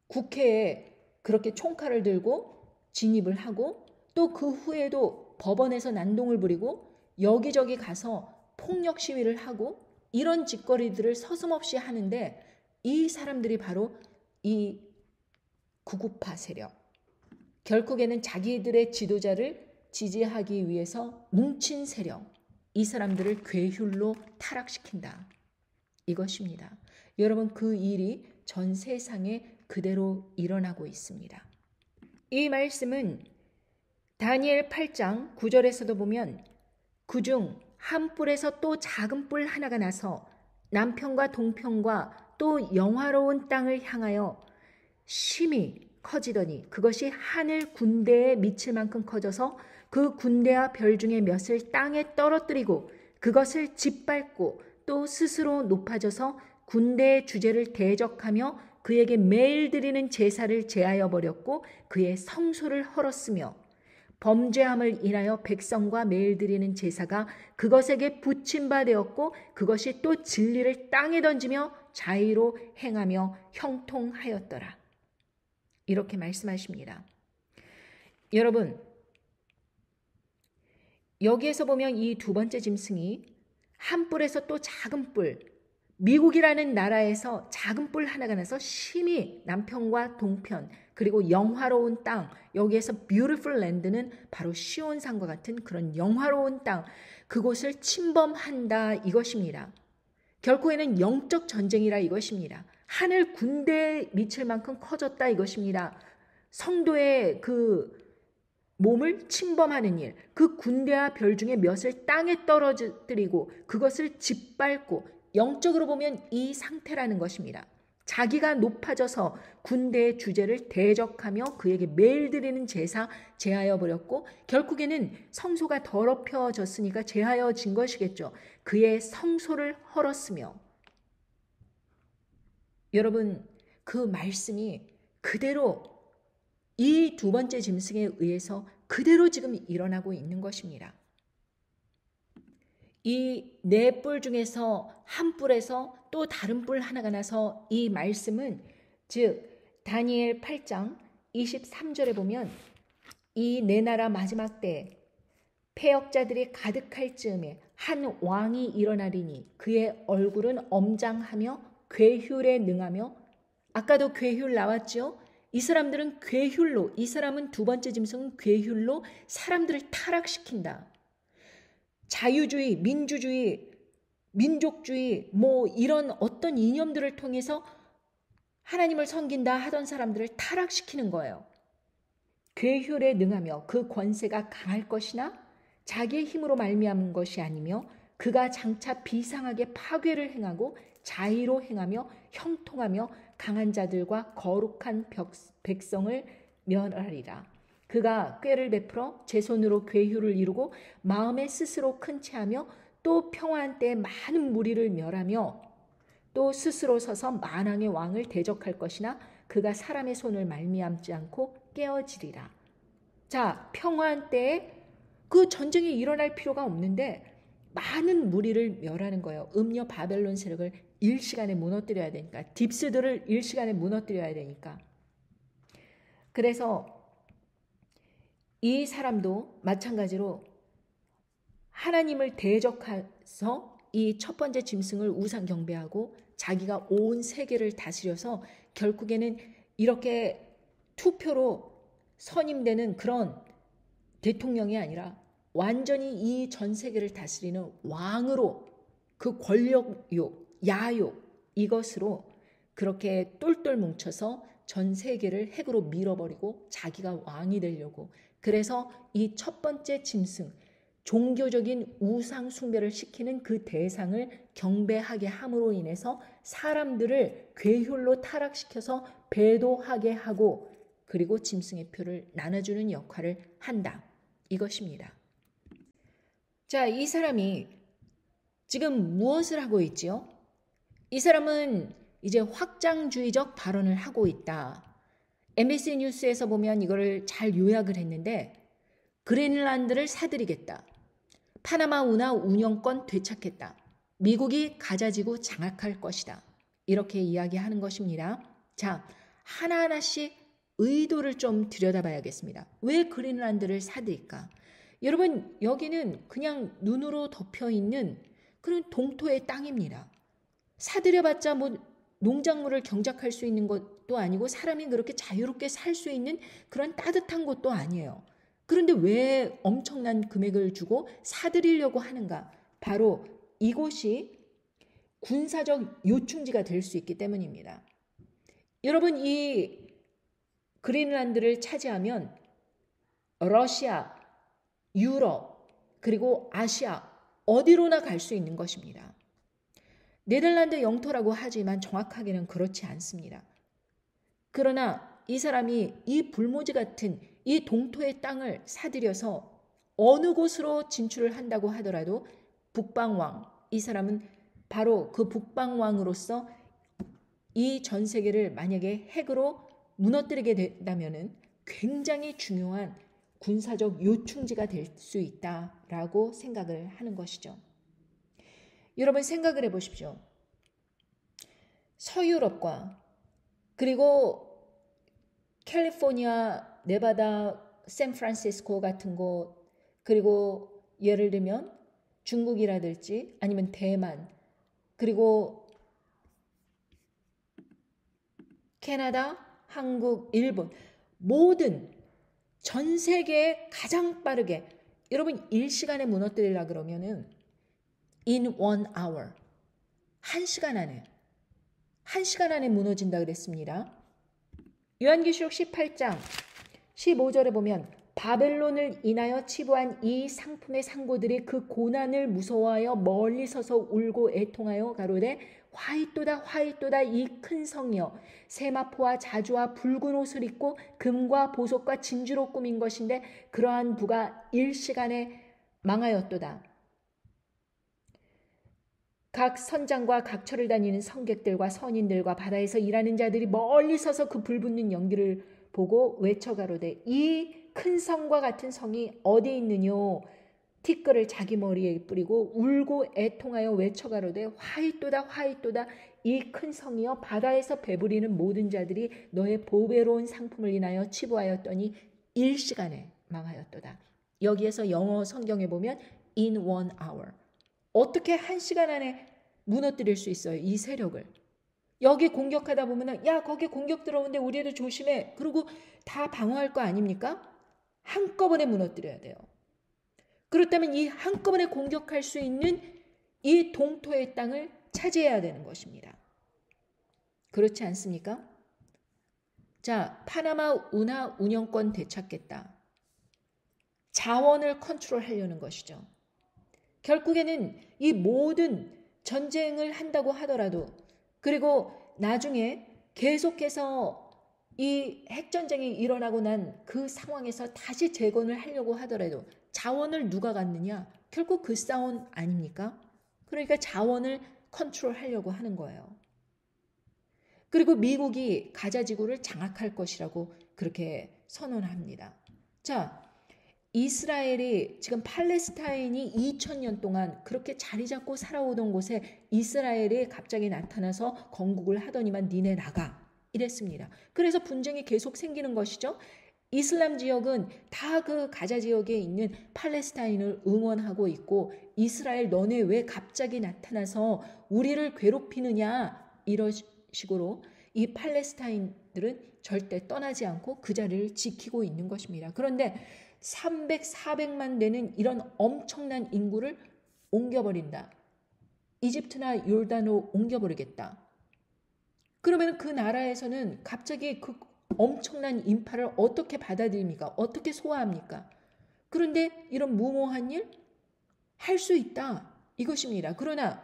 국회에 그렇게 총칼을 들고 진입을 하고 또 그 후에도 법원에서 난동을 부리고 여기저기 가서 폭력 시위를 하고 이런 짓거리들을 서슴없이 하는데 이 사람들이 바로 이 극우파 세력, 결국에는 자기들의 지도자를 지지하기 위해서 뭉친 세력, 이 사람들을 괴휼로 타락시킨다. 이것입니다. 여러분 그 일이 전 세상에 그대로 일어나고 있습니다. 이 말씀은 다니엘 8장 9절에서도 보면 그중 한 뿔에서 또 작은 뿔 하나가 나서 남편과 동편과 또 영화로운 땅을 향하여 심히 커지더니 그것이 하늘 군대에 미칠 만큼 커져서 그 군대와 별 중에 몇을 땅에 떨어뜨리고 그것을 짓밟고 또 스스로 높아져서 군대의 주제를 대적하며 그에게 매일 드리는 제사를 제하여 버렸고 그의 성소를 헐었으며 범죄함을 인하여 백성과 매일 드리는 제사가 그것에게 붙임 바 되었고 그것이 또 진리를 땅에 던지며 자의로 행하며 형통하였더라. 이렇게 말씀하십니다. 여러분 여기에서 보면 이 두 번째 짐승이 한 뿔에서 또 작은 뿔, 미국이라는 나라에서 작은 뿔 하나가 나서 심히 남편과 동편 그리고 영화로운 땅, 여기에서 beautiful land는 바로 시온산과 같은 그런 영화로운 땅, 그곳을 침범한다 이것입니다. 결국에는 영적 전쟁이라 이것입니다. 하늘 군대에 미칠 만큼 커졌다 이것입니다. 성도의 그 몸을 침범하는 일, 그 군대와 별 중에 몇을 땅에 떨어뜨리고 그것을 짓밟고 영적으로 보면 이 상태라는 것입니다. 자기가 높아져서 군대의 주제를 대적하며 그에게 매일 드리는 제사 제하여 버렸고 결국에는 성소가 더럽혀졌으니까 제하여진 것이겠죠. 그의 성소를 헐었으며 여러분 그 말씀이 그대로 이 두 번째 짐승에 의해서 그대로 지금 일어나고 있는 것입니다. 이 네 뿔 중에서 한 뿔에서 또 다른 뿔 하나가 나서 이 말씀은 즉 다니엘 8장 23절에 보면 이 네 나라 마지막 때에 패역자들이 가득할 즈음에 한 왕이 일어나리니 그의 얼굴은 엄장하며 괴휼에 능하며 아까도 괴휼 나왔죠. 이 사람들은 괴휼로 이 사람은 두 번째 짐승은 괴휼로 사람들을 타락시킨다. 자유주의, 민주주의, 민족주의 뭐 이런 어떤 이념들을 통해서 하나님을 섬긴다 하던 사람들을 타락시키는 거예요. 괴혈에 능하며 그 권세가 강할 것이나 자기의 힘으로 말미암은 것이 아니며 그가 장차 비상하게 파괴를 행하고 자의로 행하며 형통하며 강한 자들과 거룩한 백성을 멸하리라. 그가 꾀를 베풀어 제 손으로 괴휼을 이루고 마음에 스스로 큰 채하며 또 평화한 때에 많은 무리를 멸하며 또 스스로 서서 만왕의 왕을 대적할 것이나 그가 사람의 손을 말미암지 않고 깨어지리라. 자, 평화한 때에 그 전쟁이 일어날 필요가 없는데 많은 무리를 멸하는 거예요. 음녀 바벨론 세력을 일시간에 무너뜨려야 되니까. 딥스들을 일시간에 무너뜨려야 되니까. 그래서 이 사람도 마찬가지로 하나님을 대적해서 이 첫 번째 짐승을 우상 경배하고 자기가 온 세계를 다스려서 결국에는 이렇게 투표로 선임되는 그런 대통령이 아니라 완전히 이 전 세계를 다스리는 왕으로 그 권력욕, 야욕 이것으로 그렇게 똘똘 뭉쳐서 전 세계를 핵으로 밀어버리고 자기가 왕이 되려고. 그래서 이 첫 번째 짐승, 종교적인 우상 숭배를 시키는 그 대상을 경배하게 함으로 인해서 사람들을 괴혈로 타락시켜서 배도하게 하고 그리고 짐승의 표를 나눠주는 역할을 한다. 이것입니다. 자, 이 사람이 지금 무엇을 하고 있지요? 이 사람은 이제 확장주의적 발언을 하고 있다. MBC 뉴스에서 보면 이거를 잘 요약을 했는데 그린란드를 사들이겠다. 파나마 운하 운영권 되찾겠다. 미국이 가자지구 장악할 것이다. 이렇게 이야기하는 것입니다. 자, 하나하나씩 의도를 좀 들여다봐야겠습니다. 왜 그린란드를 사들일까? 여러분, 여기는 그냥 눈으로 덮여있는 그런 동토의 땅입니다. 사들여봤자 뭐 농작물을 경작할 수 있는 것도 아니고 사람이 그렇게 자유롭게 살 수 있는 그런 따뜻한 곳도 아니에요. 그런데 왜 엄청난 금액을 주고 사들이려고 하는가? 바로 이곳이 군사적 요충지가 될 수 있기 때문입니다. 여러분, 이 그린란드를 차지하면 러시아, 유럽, 그리고 아시아 어디로나 갈 수 있는 것입니다. 네덜란드 영토라고 하지만 정확하게는 그렇지 않습니다. 그러나 이 사람이 이 불모지 같은 이 동토의 땅을 사들여서 어느 곳으로 진출을 한다고 하더라도 북방왕, 이 사람은 바로 그 북방왕으로서 이 전 세계를 만약에 핵으로 무너뜨리게 된다면 굉장히 중요한 군사적 요충지가 될 수 있다라고 생각을 하는 것이죠. 여러분 생각을 해보십시오. 서유럽과 그리고 캘리포니아, 네바다, 샌프란시스코 같은 곳, 그리고 예를 들면 중국이라든지 아니면 대만, 그리고 캐나다, 한국, 일본 모든 전 세계에 가장 빠르게 여러분 일시간에 무너뜨리려고 그러면은 in 1 hour 1시간 안에 무너진다 그랬습니다. 요한계시록 18장 15절에 보면 바벨론을 인하여 치부한 이 상품의 상고들이 그 고난을 무서워하여 멀리 서서 울고 애통하여 가로되 화이또다 화이또다 이 큰 성이여 세마포와 자주와 붉은 옷을 입고 금과 보석과 진주로 꾸민 것인데 그러한 부가 일시간에 망하였도다. 각 선장과 각처를 다니는 성객들과 선인들과 바다에서 일하는 자들이 멀리 서서 그 불붙는 연기를 보고 외쳐가로되 이 큰 성과 같은 성이 어디 있느뇨? 티끌을 자기 머리에 뿌리고 울고 애통하여 외쳐가로되 화이또다 화이또다 이 큰 성이여 바다에서 배부리는 모든 자들이 너의 보배로운 상품을 인하여 치부하였더니 일시간에 망하였도다. 여기에서 영어 성경에 보면 in 1 hour 어떻게 1시간 안에 무너뜨릴 수 있어요? 이 세력을. 여기 공격하다 보면 야 거기 공격 들어오는데 우리도 조심해. 그리고 다 방어할 거 아닙니까? 한꺼번에 무너뜨려야 돼요. 그렇다면 이 한꺼번에 공격할 수 있는 이 동토의 땅을 차지해야 되는 것입니다. 그렇지 않습니까? 자, 파나마 운하 운영권 되찾겠다. 자원을 컨트롤하려는 것이죠. 결국에는 이 모든 전쟁을 한다고 하더라도, 그리고 나중에 계속해서 이 핵전쟁이 일어나고 난 그 상황에서 다시 재건을 하려고 하더라도 자원을 누가 갖느냐? 결국 그 싸움 아닙니까? 그러니까 자원을 컨트롤하려고 하는 거예요. 그리고 미국이 가자지구를 장악할 것이라고 그렇게 선언합니다. 자, 이스라엘이 지금 팔레스타인이 2000년 동안 그렇게 자리 잡고 살아오던 곳에 이스라엘이 갑자기 나타나서 건국을 하더니만 니네 나가 이랬습니다. 그래서 분쟁이 계속 생기는 것이죠. 이슬람 지역은 다 그 가자 지역에 있는 팔레스타인을 응원하고 있고, 이스라엘 너네 왜 갑자기 나타나서 우리를 괴롭히느냐, 이런 식으로 이 팔레스타인들은 절대 떠나지 않고 그 자리를 지키고 있는 것입니다. 그런데 300, 400만 되는 이런 엄청난 인구를 옮겨버린다. 이집트나 요르단으로 옮겨버리겠다. 그러면 그 나라에서는 갑자기 그 엄청난 인파를 어떻게 받아들입니까? 어떻게 소화합니까? 그런데 이런 무모한 일 할 수 있다. 이것입니다. 그러나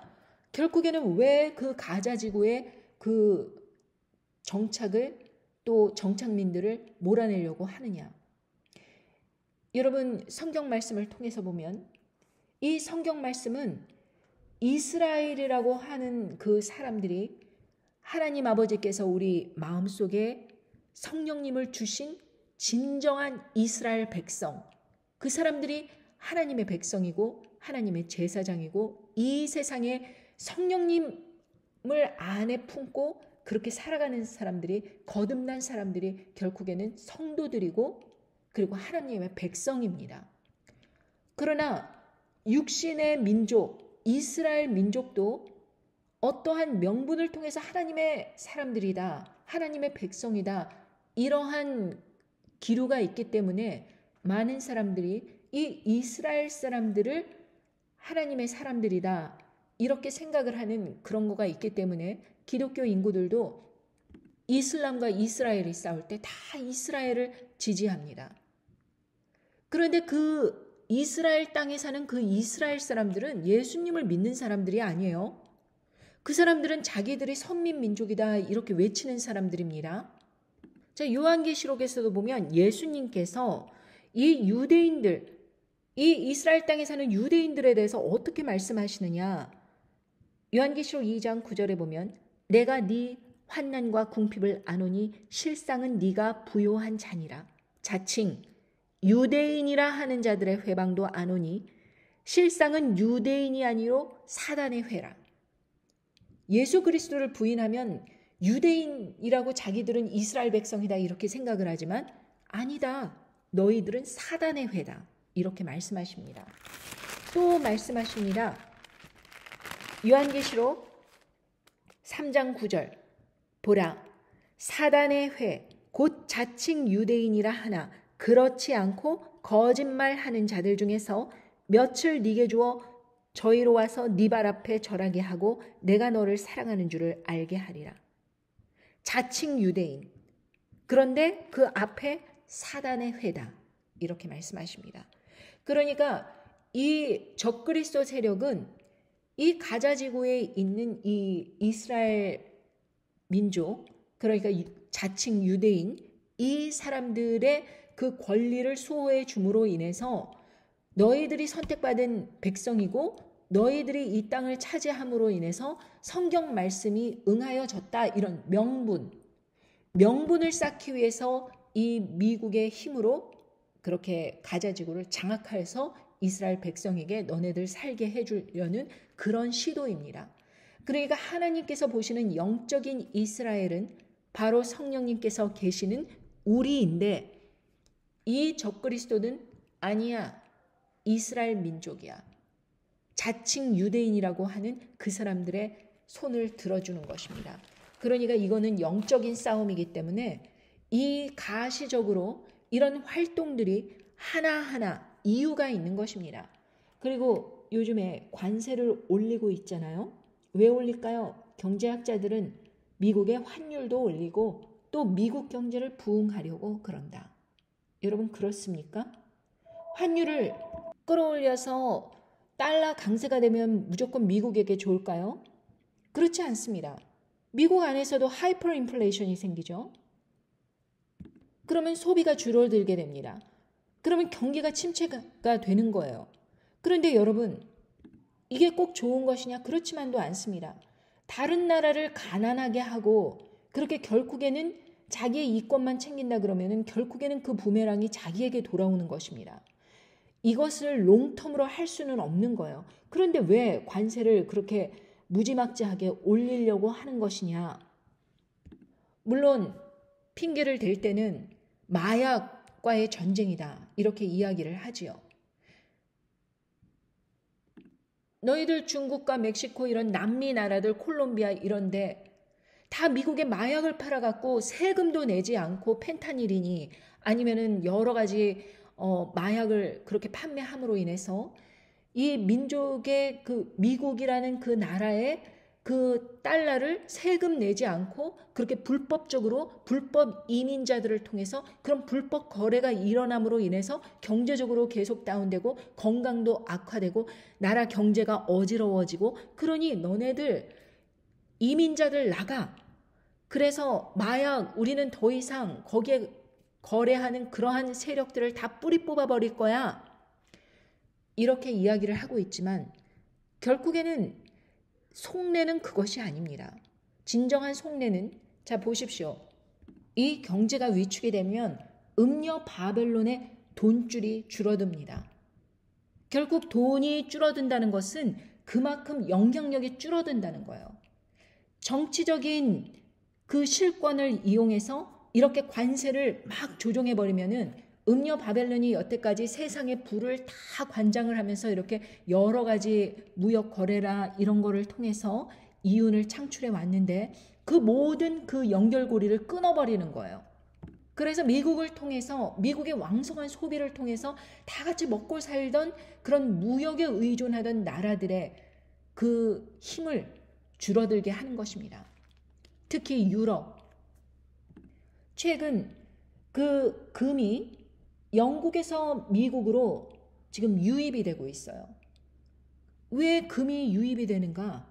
결국에는 왜 그 가자 지구의 그 정착을, 또 정착민들을 몰아내려고 하느냐? 여러분, 성경 말씀을 통해서 보면 이 성경 말씀은 이스라엘이라고 하는 그 사람들이 하나님 아버지께서 우리 마음속에 성령님을 주신 진정한 이스라엘 백성, 그 사람들이 하나님의 백성이고 하나님의 제사장이고 이 세상에 성령님을 안에 품고 그렇게 살아가는 사람들이, 거듭난 사람들이 결국에는 성도들이고 그리고 하나님의 백성입니다. 그러나 육신의 민족, 이스라엘 민족도 어떠한 명분을 통해서 하나님의 사람들이다, 하나님의 백성이다, 이러한 기류가 있기 때문에 많은 사람들이 이 이스라엘 사람들을 하나님의 사람들이다 이렇게 생각을 하는 그런 거가 있기 때문에 기독교 인구들도 이슬람과 이스라엘이 싸울 때 다 이스라엘을 지지합니다. 그런데 그 이스라엘 땅에 사는 그 이스라엘 사람들은 예수님을 믿는 사람들이 아니에요. 그 사람들은 자기들이 선민 민족이다 이렇게 외치는 사람들입니다. 자, 요한계시록에서도 보면 예수님께서 이 유대인들, 이 이스라엘 땅에 사는 유대인들에 대해서 어떻게 말씀하시느냐? 요한계시록 2장 9절에 보면 내가 네 환난과 궁핍을 아노니 실상은 네가 부요한 자니라. 자칭 유대인이라 하는 자들의 회방도 아노니 실상은 유대인이 아니로 사단의 회라. 예수 그리스도를 부인하면 유대인이라고 자기들은 이스라엘 백성이다 이렇게 생각을 하지만 아니다. 너희들은 사단의 회다. 이렇게 말씀하십니다. 또 말씀하십니다. 요한계시록 3장 9절 보라 사단의 회 곧 자칭 유대인이라 하나 그렇지 않고 거짓말하는 자들 중에서 며칠 네게 주어 저희로 와서 네 발 앞에 절하게 하고 내가 너를 사랑하는 줄을 알게 하리라. 자칭 유대인, 그런데 그 앞에 사단의 회다 이렇게 말씀하십니다. 그러니까 이 적그리스도 세력은 이 가자지구에 있는 이 이스라엘 민족, 그러니까 자칭 유대인, 이 사람들의 그 권리를 수호해 줌으로 인해서 너희들이 선택받은 백성이고 너희들이 이 땅을 차지함으로 인해서 성경 말씀이 응하여졌다, 이런 명분을 쌓기 위해서 이 미국의 힘으로 그렇게 가자지구를 장악해서 이스라엘 백성에게 너네들 살게 해주려는 그런 시도입니다. 그러니까 하나님께서 보시는 영적인 이스라엘은 바로 성령님께서 계시는 우리인데 이 적그리스도는 아니야. 이스라엘 민족이야. 자칭 유대인이라고 하는 그 사람들의 손을 들어주는 것입니다. 그러니까 이거는 영적인 싸움이기 때문에 이 가시적으로 이런 활동들이 하나하나 이유가 있는 것입니다. 그리고 요즘에 관세를 올리고 있잖아요. 왜 올릴까요? 경제학자들은 미국의 환율도 올리고 또 미국 경제를 부흥하려고 그런다. 여러분 그렇습니까? 환율을 끌어올려서 달러 강세가 되면 무조건 미국에게 좋을까요? 그렇지 않습니다. 미국 안에서도 하이퍼 인플레이션이 생기죠. 그러면 소비가 줄어들게 됩니다. 그러면 경기가 침체가 되는 거예요. 그런데 여러분, 이게 꼭 좋은 것이냐? 그렇지만도 않습니다. 다른 나라를 가난하게 하고 그렇게 결국에는 자기의 이권만 챙긴다 그러면은 결국에는 그 부메랑이 자기에게 돌아오는 것입니다. 이것을 롱텀으로 할 수는 없는 거예요. 그런데 왜 관세를 그렇게 무지막지하게 올리려고 하는 것이냐? 물론 핑계를 댈 때는 마약과의 전쟁이다. 이렇게 이야기를 하지요. 너희들 중국과 멕시코 이런 남미 나라들 콜롬비아 이런데 다 미국에 마약을 팔아갖고 세금도 내지 않고 펜타닐이니 아니면은 여러 가지 마약을 그렇게 판매함으로 인해서 이 민족의 그 미국이라는 그 나라의 그 달러를 세금 내지 않고 그렇게 불법적으로 불법 이민자들을 통해서 그런 불법 거래가 일어남으로 인해서 경제적으로 계속 다운되고 건강도 악화되고 나라 경제가 어지러워지고 그러니 너네들 이민자들 나가. 그래서 마약 우리는 더 이상 거기에 거래하는 그러한 세력들을 다 뿌리 뽑아버릴 거야. 이렇게 이야기를 하고 있지만 결국에는 속내는 그것이 아닙니다. 진정한 속내는 자 보십시오. 이 경제가 위축이 되면 음녀 바벨론의 돈줄이 줄어듭니다. 결국 돈이 줄어든다는 것은 그만큼 영향력이 줄어든다는 거예요. 정치적인 그 실권을 이용해서 이렇게 관세를 막 조정해버리면은 음녀 바벨론이 여태까지 세상의 부를 다 관장을 하면서 이렇게 여러 가지 무역 거래라 이런 거를 통해서 이윤을 창출해 왔는데 그 모든 그 연결고리를 끊어버리는 거예요. 그래서 미국을 통해서 미국의 왕성한 소비를 통해서 다 같이 먹고 살던 그런 무역에 의존하던 나라들의 그 힘을 줄어들게 하는 것입니다. 특히 유럽. 최근 그 금이 영국에서 미국으로 지금 유입이 되고 있어요. 왜 금이 유입이 되는가?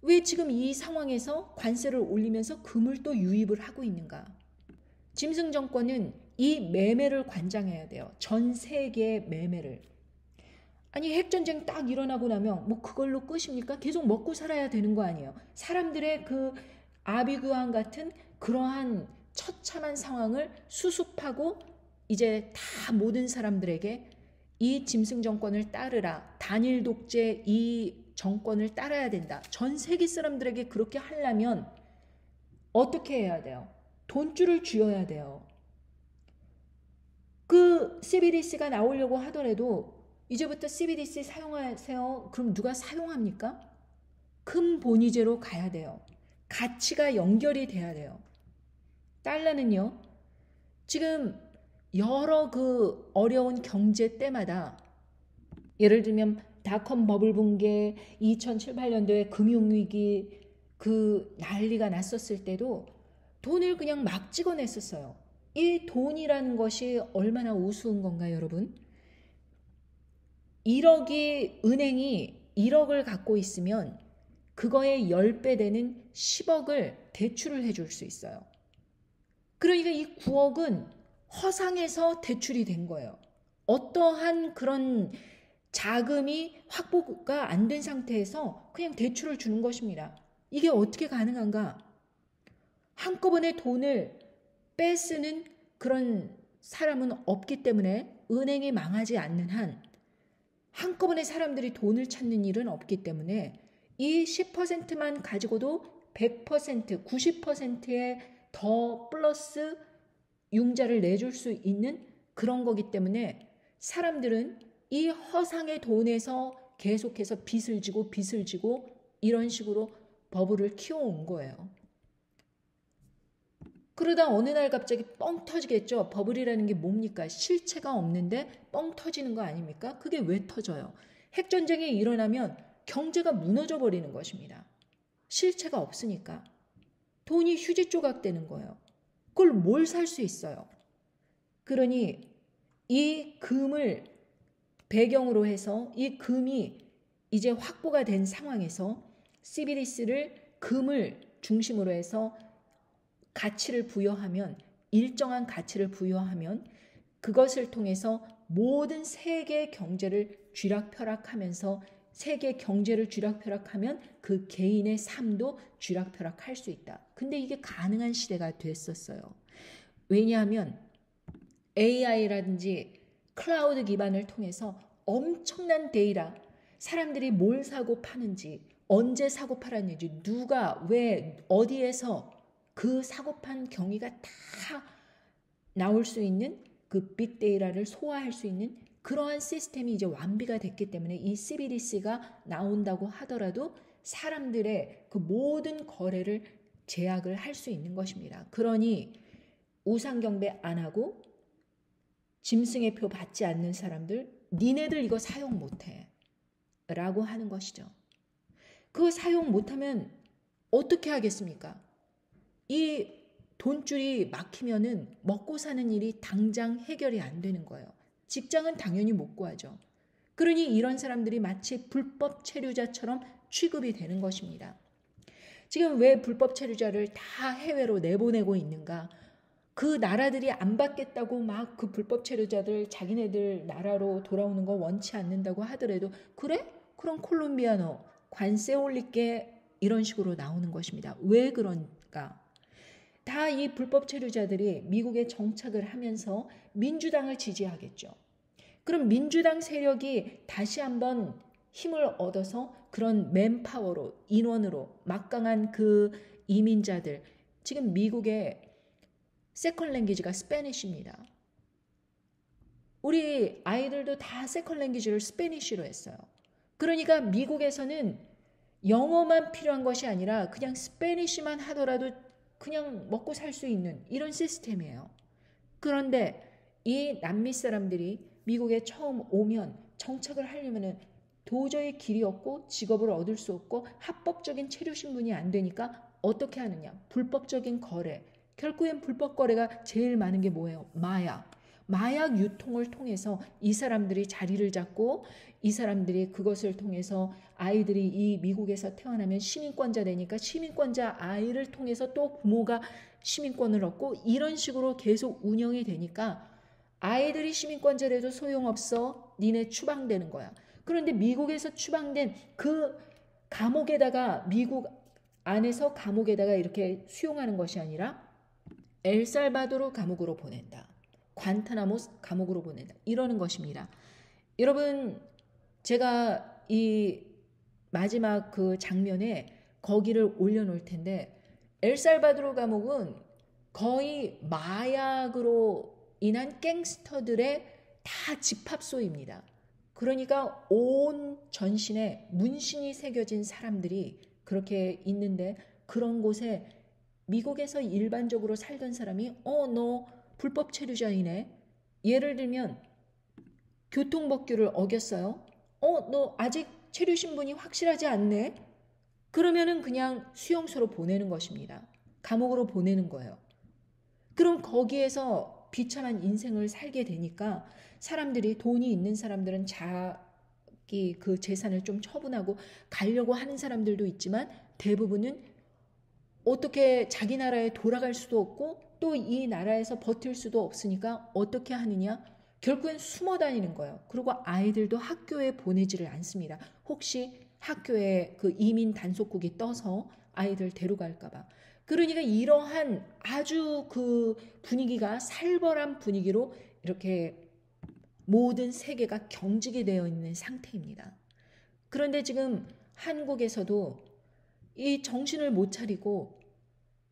왜 지금 이 상황에서 관세를 올리면서 금을 또 유입을 하고 있는가? 짐승 정권은 이 매매를 관장해야 돼요. 전 세계의 매매를. 아니 핵전쟁 딱 일어나고 나면 뭐 그걸로 끝입니까? 계속 먹고 살아야 되는 거 아니에요. 사람들의 그 아비규환 같은 그러한 처참한 상황을 수습하고 이제 다 모든 사람들에게 이 짐승 정권을 따르라. 단일 독재 이 정권을 따라야 된다. 전 세계 사람들에게 그렇게 하려면 어떻게 해야 돼요? 돈줄을 쥐어야 돼요. 그 CBDC가 나오려고 하더라도 이제부터 CBDC 사용하세요. 그럼 누가 사용합니까? 큰 본위제로 가야 돼요. 가치가 연결이 돼야 돼요. 달러는요. 지금 여러 그 어려운 경제 때마다 예를 들면 닷컴 버블 붕괴, 2007, 8년도에 금융위기 그 난리가 났었을 때도 돈을 그냥 막 찍어냈었어요. 이 돈이라는 것이 얼마나 우스운 건가 여러분? 1억이 은행이 1억을 갖고 있으면 그거의 10배 되는 10억을 대출을 해줄 수 있어요. 그러니까 이 9억은 허상에서 대출이 된 거예요. 어떠한 그런 자금이 확보가 안 된 상태에서 그냥 대출을 주는 것입니다. 이게 어떻게 가능한가? 한꺼번에 돈을 빼쓰는 그런 사람은 없기 때문에 은행이 망하지 않는 한 한꺼번에 사람들이 돈을 찾는 일은 없기 때문에 이 10%만 가지고도 100%, 90%의 더 플러스 융자를 내줄 수 있는 그런 거기 때문에 사람들은 이 허상의 돈에서 계속해서 빚을 지고 이런 식으로 버블을 키워온 거예요. 그러다 어느 날 갑자기 뻥 터지겠죠. 버블이라는 게 뭡니까? 실체가 없는데 뻥 터지는 거 아닙니까? 그게 왜 터져요? 핵전쟁이 일어나면 경제가 무너져 버리는 것입니다. 실체가 없으니까. 돈이 휴지 조각 되는 거예요. 그걸 뭘 살 수 있어요? 그러니 이 금을 배경으로 해서 이 금이 이제 확보가 된 상황에서 CBDC를 금을 중심으로 해서 가치를 부여하면, 일정한 가치를 부여하면 그것을 통해서 모든 세계 경제를 쥐락펴락하면서, 세계 경제를 쥐락펴락하면 그 개인의 삶도 쥐락펴락할 수 있다. 근데 이게 가능한 시대가 됐었어요. 왜냐하면 AI라든지 클라우드 기반을 통해서 엄청난 데이터, 사람들이 뭘 사고 파는지, 언제 사고 팔았는지, 누가 왜 어디에서 그 사고 판 경위가 다 나올 수 있는 그 빅데이터를 소화할 수 있는 그러한 시스템이 이제 완비가 됐기 때문에 이 CBDC가 나온다고 하더라도 사람들의 그 모든 거래를 제약을 할 수 있는 것입니다. 그러니 우상경배 안 하고 짐승의 표 받지 않는 사람들, 니네들 이거 사용 못해 라고 하는 것이죠. 그거 사용 못하면 어떻게 하겠습니까? 이 돈줄이 막히면은 먹고 사는 일이 당장 해결이 안 되는 거예요. 직장은 당연히 못 구하죠. 그러니 이런 사람들이 마치 불법 체류자처럼 취급이 되는 것입니다. 지금 왜 불법 체류자를 다 해외로 내보내고 있는가? 그 나라들이 안 받겠다고 막 그 불법 체류자들 자기네들 나라로 돌아오는 거 원치 않는다고 하더라도, 그래? 그럼 콜롬비아 너 관세 올릴게, 이런 식으로 나오는 것입니다. 왜 그런가? 다 이 불법 체류자들이 미국에 정착을 하면서 민주당을 지지하겠죠. 그럼 민주당 세력이 다시 한번 힘을 얻어서 그런 맨파워로, 인원으로 막강한 그 이민자들, 지금 미국의 세컨 랭귀지가 스페니쉬입니다. 우리 아이들도 다 세컨 랭귀지를 스페니쉬로 했어요. 그러니까 미국에서는 영어만 필요한 것이 아니라 그냥 스페니쉬만 하더라도 그냥 먹고 살 수 있는 이런 시스템이에요. 그런데 이 남미 사람들이 미국에 처음 오면 정착을 하려면은 도저히 길이 없고 직업을 얻을 수 없고 합법적인 체류 신분이 안 되니까 어떻게 하느냐? 불법적인 거래. 결국엔 불법 거래가 제일 많은 게 뭐예요? 마약. 마약 유통을 통해서 이 사람들이 자리를 잡고, 이 사람들이 그것을 통해서 아이들이 이 미국에서 태어나면 시민권자 되니까 시민권자 아이를 통해서 또 부모가 시민권을 얻고, 이런 식으로 계속 운영이 되니까 아이들이 시민권자 돼도 소용없어. 니네 추방되는 거야. 그런데 미국에서 추방된 그 감옥에다가, 미국 안에서 감옥에다가 이렇게 수용하는 것이 아니라 엘살바도르 감옥으로 보낸다. 관타나모 감옥으로 보낸다. 이러는 것입니다. 여러분, 제가 이 마지막 그 장면에 거기를 올려놓을 텐데, 엘살바도르 감옥은 거의 마약으로 인한 갱스터들의 다 집합소입니다. 그러니까 온 전신에 문신이 새겨진 사람들이 그렇게 있는데, 그런 곳에 미국에서 일반적으로 살던 사람이 너 불법 체류자이네. 예를 들면 교통법규를 어겼어요. 너 아직 체류 신분이 확실하지 않네. 그러면은 그냥 수용소로 보내는 것입니다. 감옥으로 보내는 거예요. 그럼 거기에서 비참한 인생을 살게 되니까 사람들이, 돈이 있는 사람들은 자기 그 재산을 좀 처분하고 가려고 하는 사람들도 있지만, 대부분은 어떻게 자기 나라에 돌아갈 수도 없고 또 이 나라에서 버틸 수도 없으니까 어떻게 하느냐? 결국엔 숨어 다니는 거예요. 그리고 아이들도 학교에 보내지를 않습니다. 혹시 학교에 그 이민 단속국이 떠서 아이들 데려갈까 봐. 그러니까 이러한 아주 그 분위기가 살벌한 분위기로 이렇게 모든 세계가 경직이 되어 있는 상태입니다. 그런데 지금 한국에서도 이 정신을 못 차리고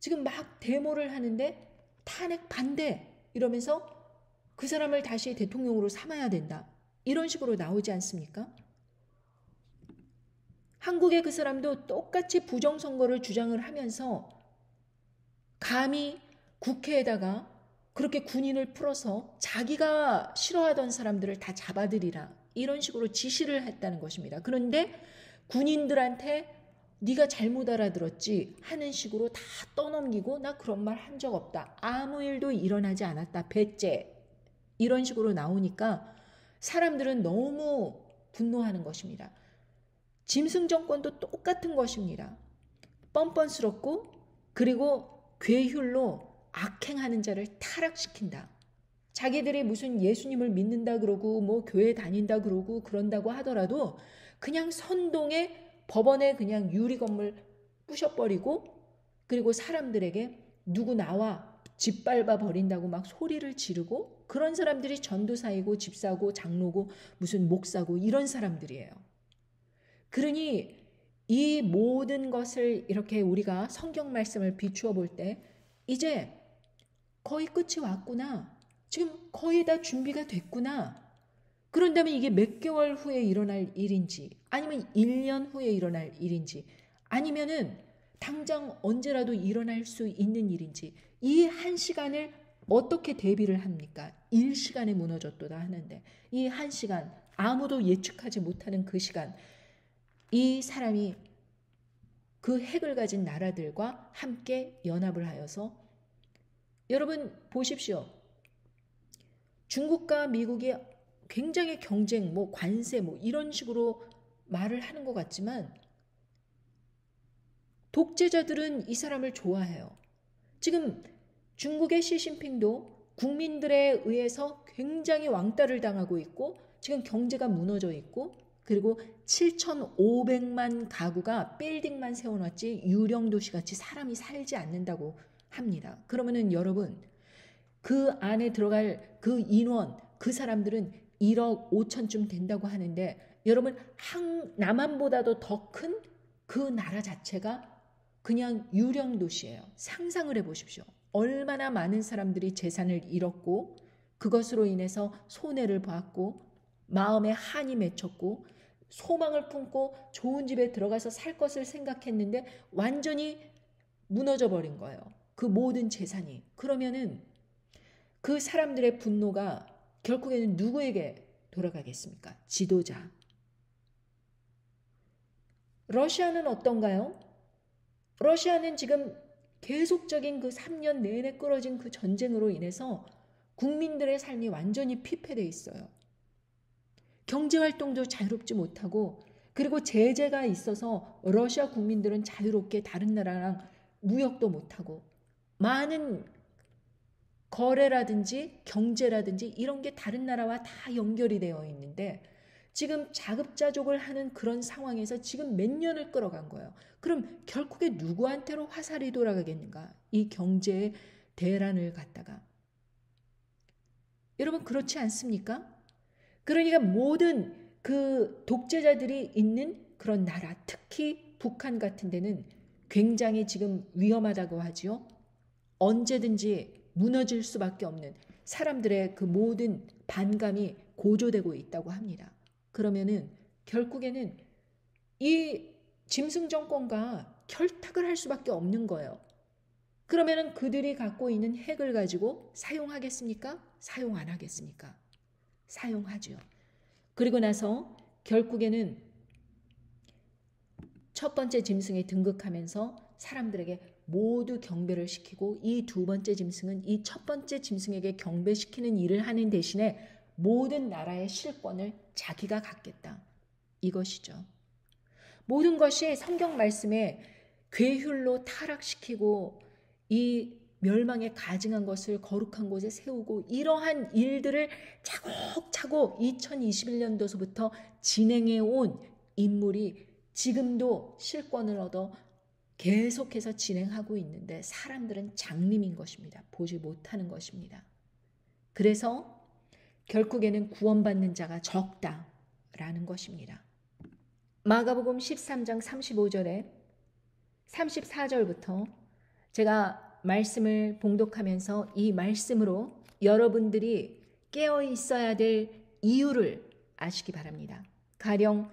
지금 막 데모를 하는데 탄핵 반대 이러면서 그 사람을 다시 대통령으로 삼아야 된다. 이런 식으로 나오지 않습니까? 한국의 그 사람도 똑같이 부정선거를 주장을 하면서 감히 국회에다가 그렇게 군인을 풀어서 자기가 싫어하던 사람들을 다 잡아들이라 이런 식으로 지시를 했다는 것입니다. 그런데 군인들한테 네가 잘못 알아들었지 하는 식으로 다 떠넘기고 나 그런 말 한 적 없다. 아무 일도 일어나지 않았다. 배째. 이런 식으로 나오니까 사람들은 너무 분노하는 것입니다. 짐승 정권도 똑같은 것입니다. 뻔뻔스럽고 그리고 괴휼로 악행하는 자를 타락시킨다. 자기들이 무슨 예수님을 믿는다 그러고 뭐 교회 다닌다 그러고 그런다고 하더라도 그냥 선동에 법원에 그냥 유리 건물 부셔버리고 그리고 사람들에게 누구 나와 짓밟아 버린다고 막 소리를 지르고 그런 사람들이 전도사이고 집사고 장로고 무슨 목사고 이런 사람들이에요. 그러니 이 모든 것을 이렇게 우리가 성경 말씀을 비추어 볼 때 이제 거의 끝이 왔구나. 지금 거의 다 준비가 됐구나. 그런다면 이게 몇 개월 후에 일어날 일인지 아니면 1년 후에 일어날 일인지 아니면은 당장 언제라도 일어날 수 있는 일인지 이 한 시간을 어떻게 대비를 합니까? 1시간에 무너졌도다 하는데 이 한 시간 아무도 예측하지 못하는 그 시간 이 사람이 그 핵을 가진 나라들과 함께 연합을 하여서 여러분 보십시오. 중국과 미국이 굉장히 경쟁, 뭐 관세, 뭐 이런 식으로 말을 하는 것 같지만 독재자들은 이 사람을 좋아해요. 지금 중국의 시진핑도 국민들에 의해서 굉장히 왕따를 당하고 있고 지금 경제가 무너져 있고 그리고 7,500만 가구가 빌딩만 세워놨지 유령 도시같이 사람이 살지 않는다고 합니다. 그러면은 여러분 그 안에 들어갈 그 인원, 그 사람들은 1억 5천쯤 된다고 하는데 여러분 남한보다도 더 큰 그 나라 자체가 그냥 유령 도시예요. 상상을 해보십시오. 얼마나 많은 사람들이 재산을 잃었고 그것으로 인해서 손해를 봤고 마음에 한이 맺혔고 소망을 품고 좋은 집에 들어가서 살 것을 생각했는데 완전히 무너져 버린 거예요. 그 모든 재산이. 그러면은 그 사람들의 분노가 결국에는 누구에게 돌아가겠습니까? 지도자. 러시아는 어떤가요? 러시아는 지금 계속적인 그 3년 내내 끌어진 그 전쟁으로 인해서 국민들의 삶이 완전히 피폐되어 있어요. 경제활동도 자유롭지 못하고 그리고 제재가 있어서 러시아 국민들은 자유롭게 다른 나라랑 무역도 못하고 많은 거래라든지 경제라든지 이런 게 다른 나라와 다 연결이 되어 있는데 지금 자급자족을 하는 그런 상황에서 지금 몇 년을 끌어간 거예요. 그럼 결국에 누구한테로 화살이 돌아가겠는가? 이 경제의 대란을 갖다가. 여러분 그렇지 않습니까? 그러니까 모든 그 독재자들이 있는 그런 나라, 특히 북한 같은 데는 굉장히 지금 위험하다고 하지요. 언제든지 무너질 수밖에 없는 사람들의 그 모든 반감이 고조되고 있다고 합니다. 그러면은 결국에는 이 짐승 정권과 결탁을 할 수밖에 없는 거예요. 그러면은 그들이 갖고 있는 핵을 가지고 사용하겠습니까? 사용 안 하겠습니까? 사용하죠. 그리고 나서 결국에는 첫 번째 짐승에 등극하면서 사람들에게 모두 경배를 시키고 이 두 번째 짐승은 이 첫 번째 짐승에게 경배시키는 일을 하는 대신에 모든 나라의 실권을 자기가 갖겠다. 이것이죠. 모든 것이 성경 말씀에 괴휼로 타락시키고 이 멸망에 가증한 것을 거룩한 곳에 세우고 이러한 일들을 차곡차곡 2021년도서부터 진행해 온 인물이 지금도 실권을 얻어 계속해서 진행하고 있는데 사람들은 장님인 것입니다. 보지 못하는 것입니다. 그래서 결국에는 구원받는 자가 적다라는 것입니다. 마가복음 13장 35절에 34절부터 제가 말씀을 봉독하면서 이 말씀으로 여러분들이 깨어 있어야 될 이유를 아시기 바랍니다. 가령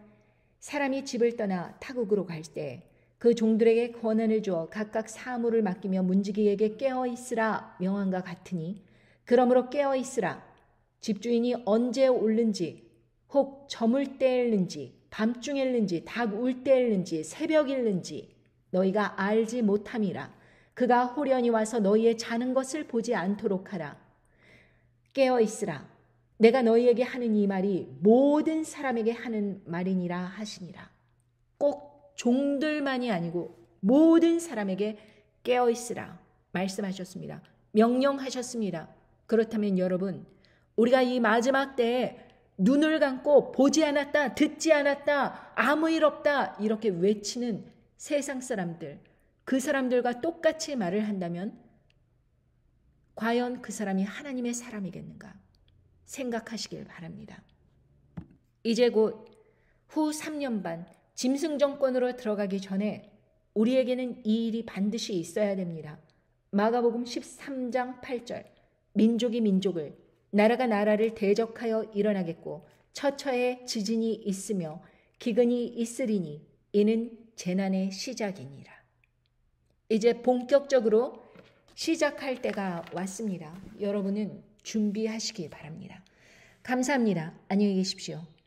사람이 집을 떠나 타국으로 갈 때 그 종들에게 권한을 주어 각각 사무를 맡기며 문지기에게 깨어 있으라 명한과 같으니 그러므로 깨어 있으라. 집주인이 언제 올는지, 혹 저물 때일는지, 밤중일는지, 닭 울 때일는지, 새벽일는지 너희가 알지 못함이라. 그가 호련히 와서 너희의 자는 것을 보지 않도록 하라. 깨어 있으라. 내가 너희에게 하는 이 말이 모든 사람에게 하는 말이니라 하시니라. 꼭 종들만이 아니고 모든 사람에게 깨어 있으라 말씀하셨습니다. 명령하셨습니다. 그렇다면 여러분, 우리가 이 마지막 때에 눈을 감고 보지 않았다, 듣지 않았다, 아무 일 없다 이렇게 외치는 세상 사람들, 그 사람들과 똑같이 말을 한다면 과연 그 사람이 하나님의 사람이겠는가 생각하시길 바랍니다. 이제 곧 후 3년 반 짐승 정권으로 들어가기 전에 우리에게는 이 일이 반드시 있어야 됩니다. 마가복음 13장 8절 민족이 민족을 나라가 나라를 대적하여 일어나겠고 처처에 지진이 있으며 기근이 있으리니 이는 재난의 시작이니라. 이제 본격적으로 시작할 때가 왔습니다. 여러분은 준비하시기 바랍니다. 감사합니다. 안녕히 계십시오.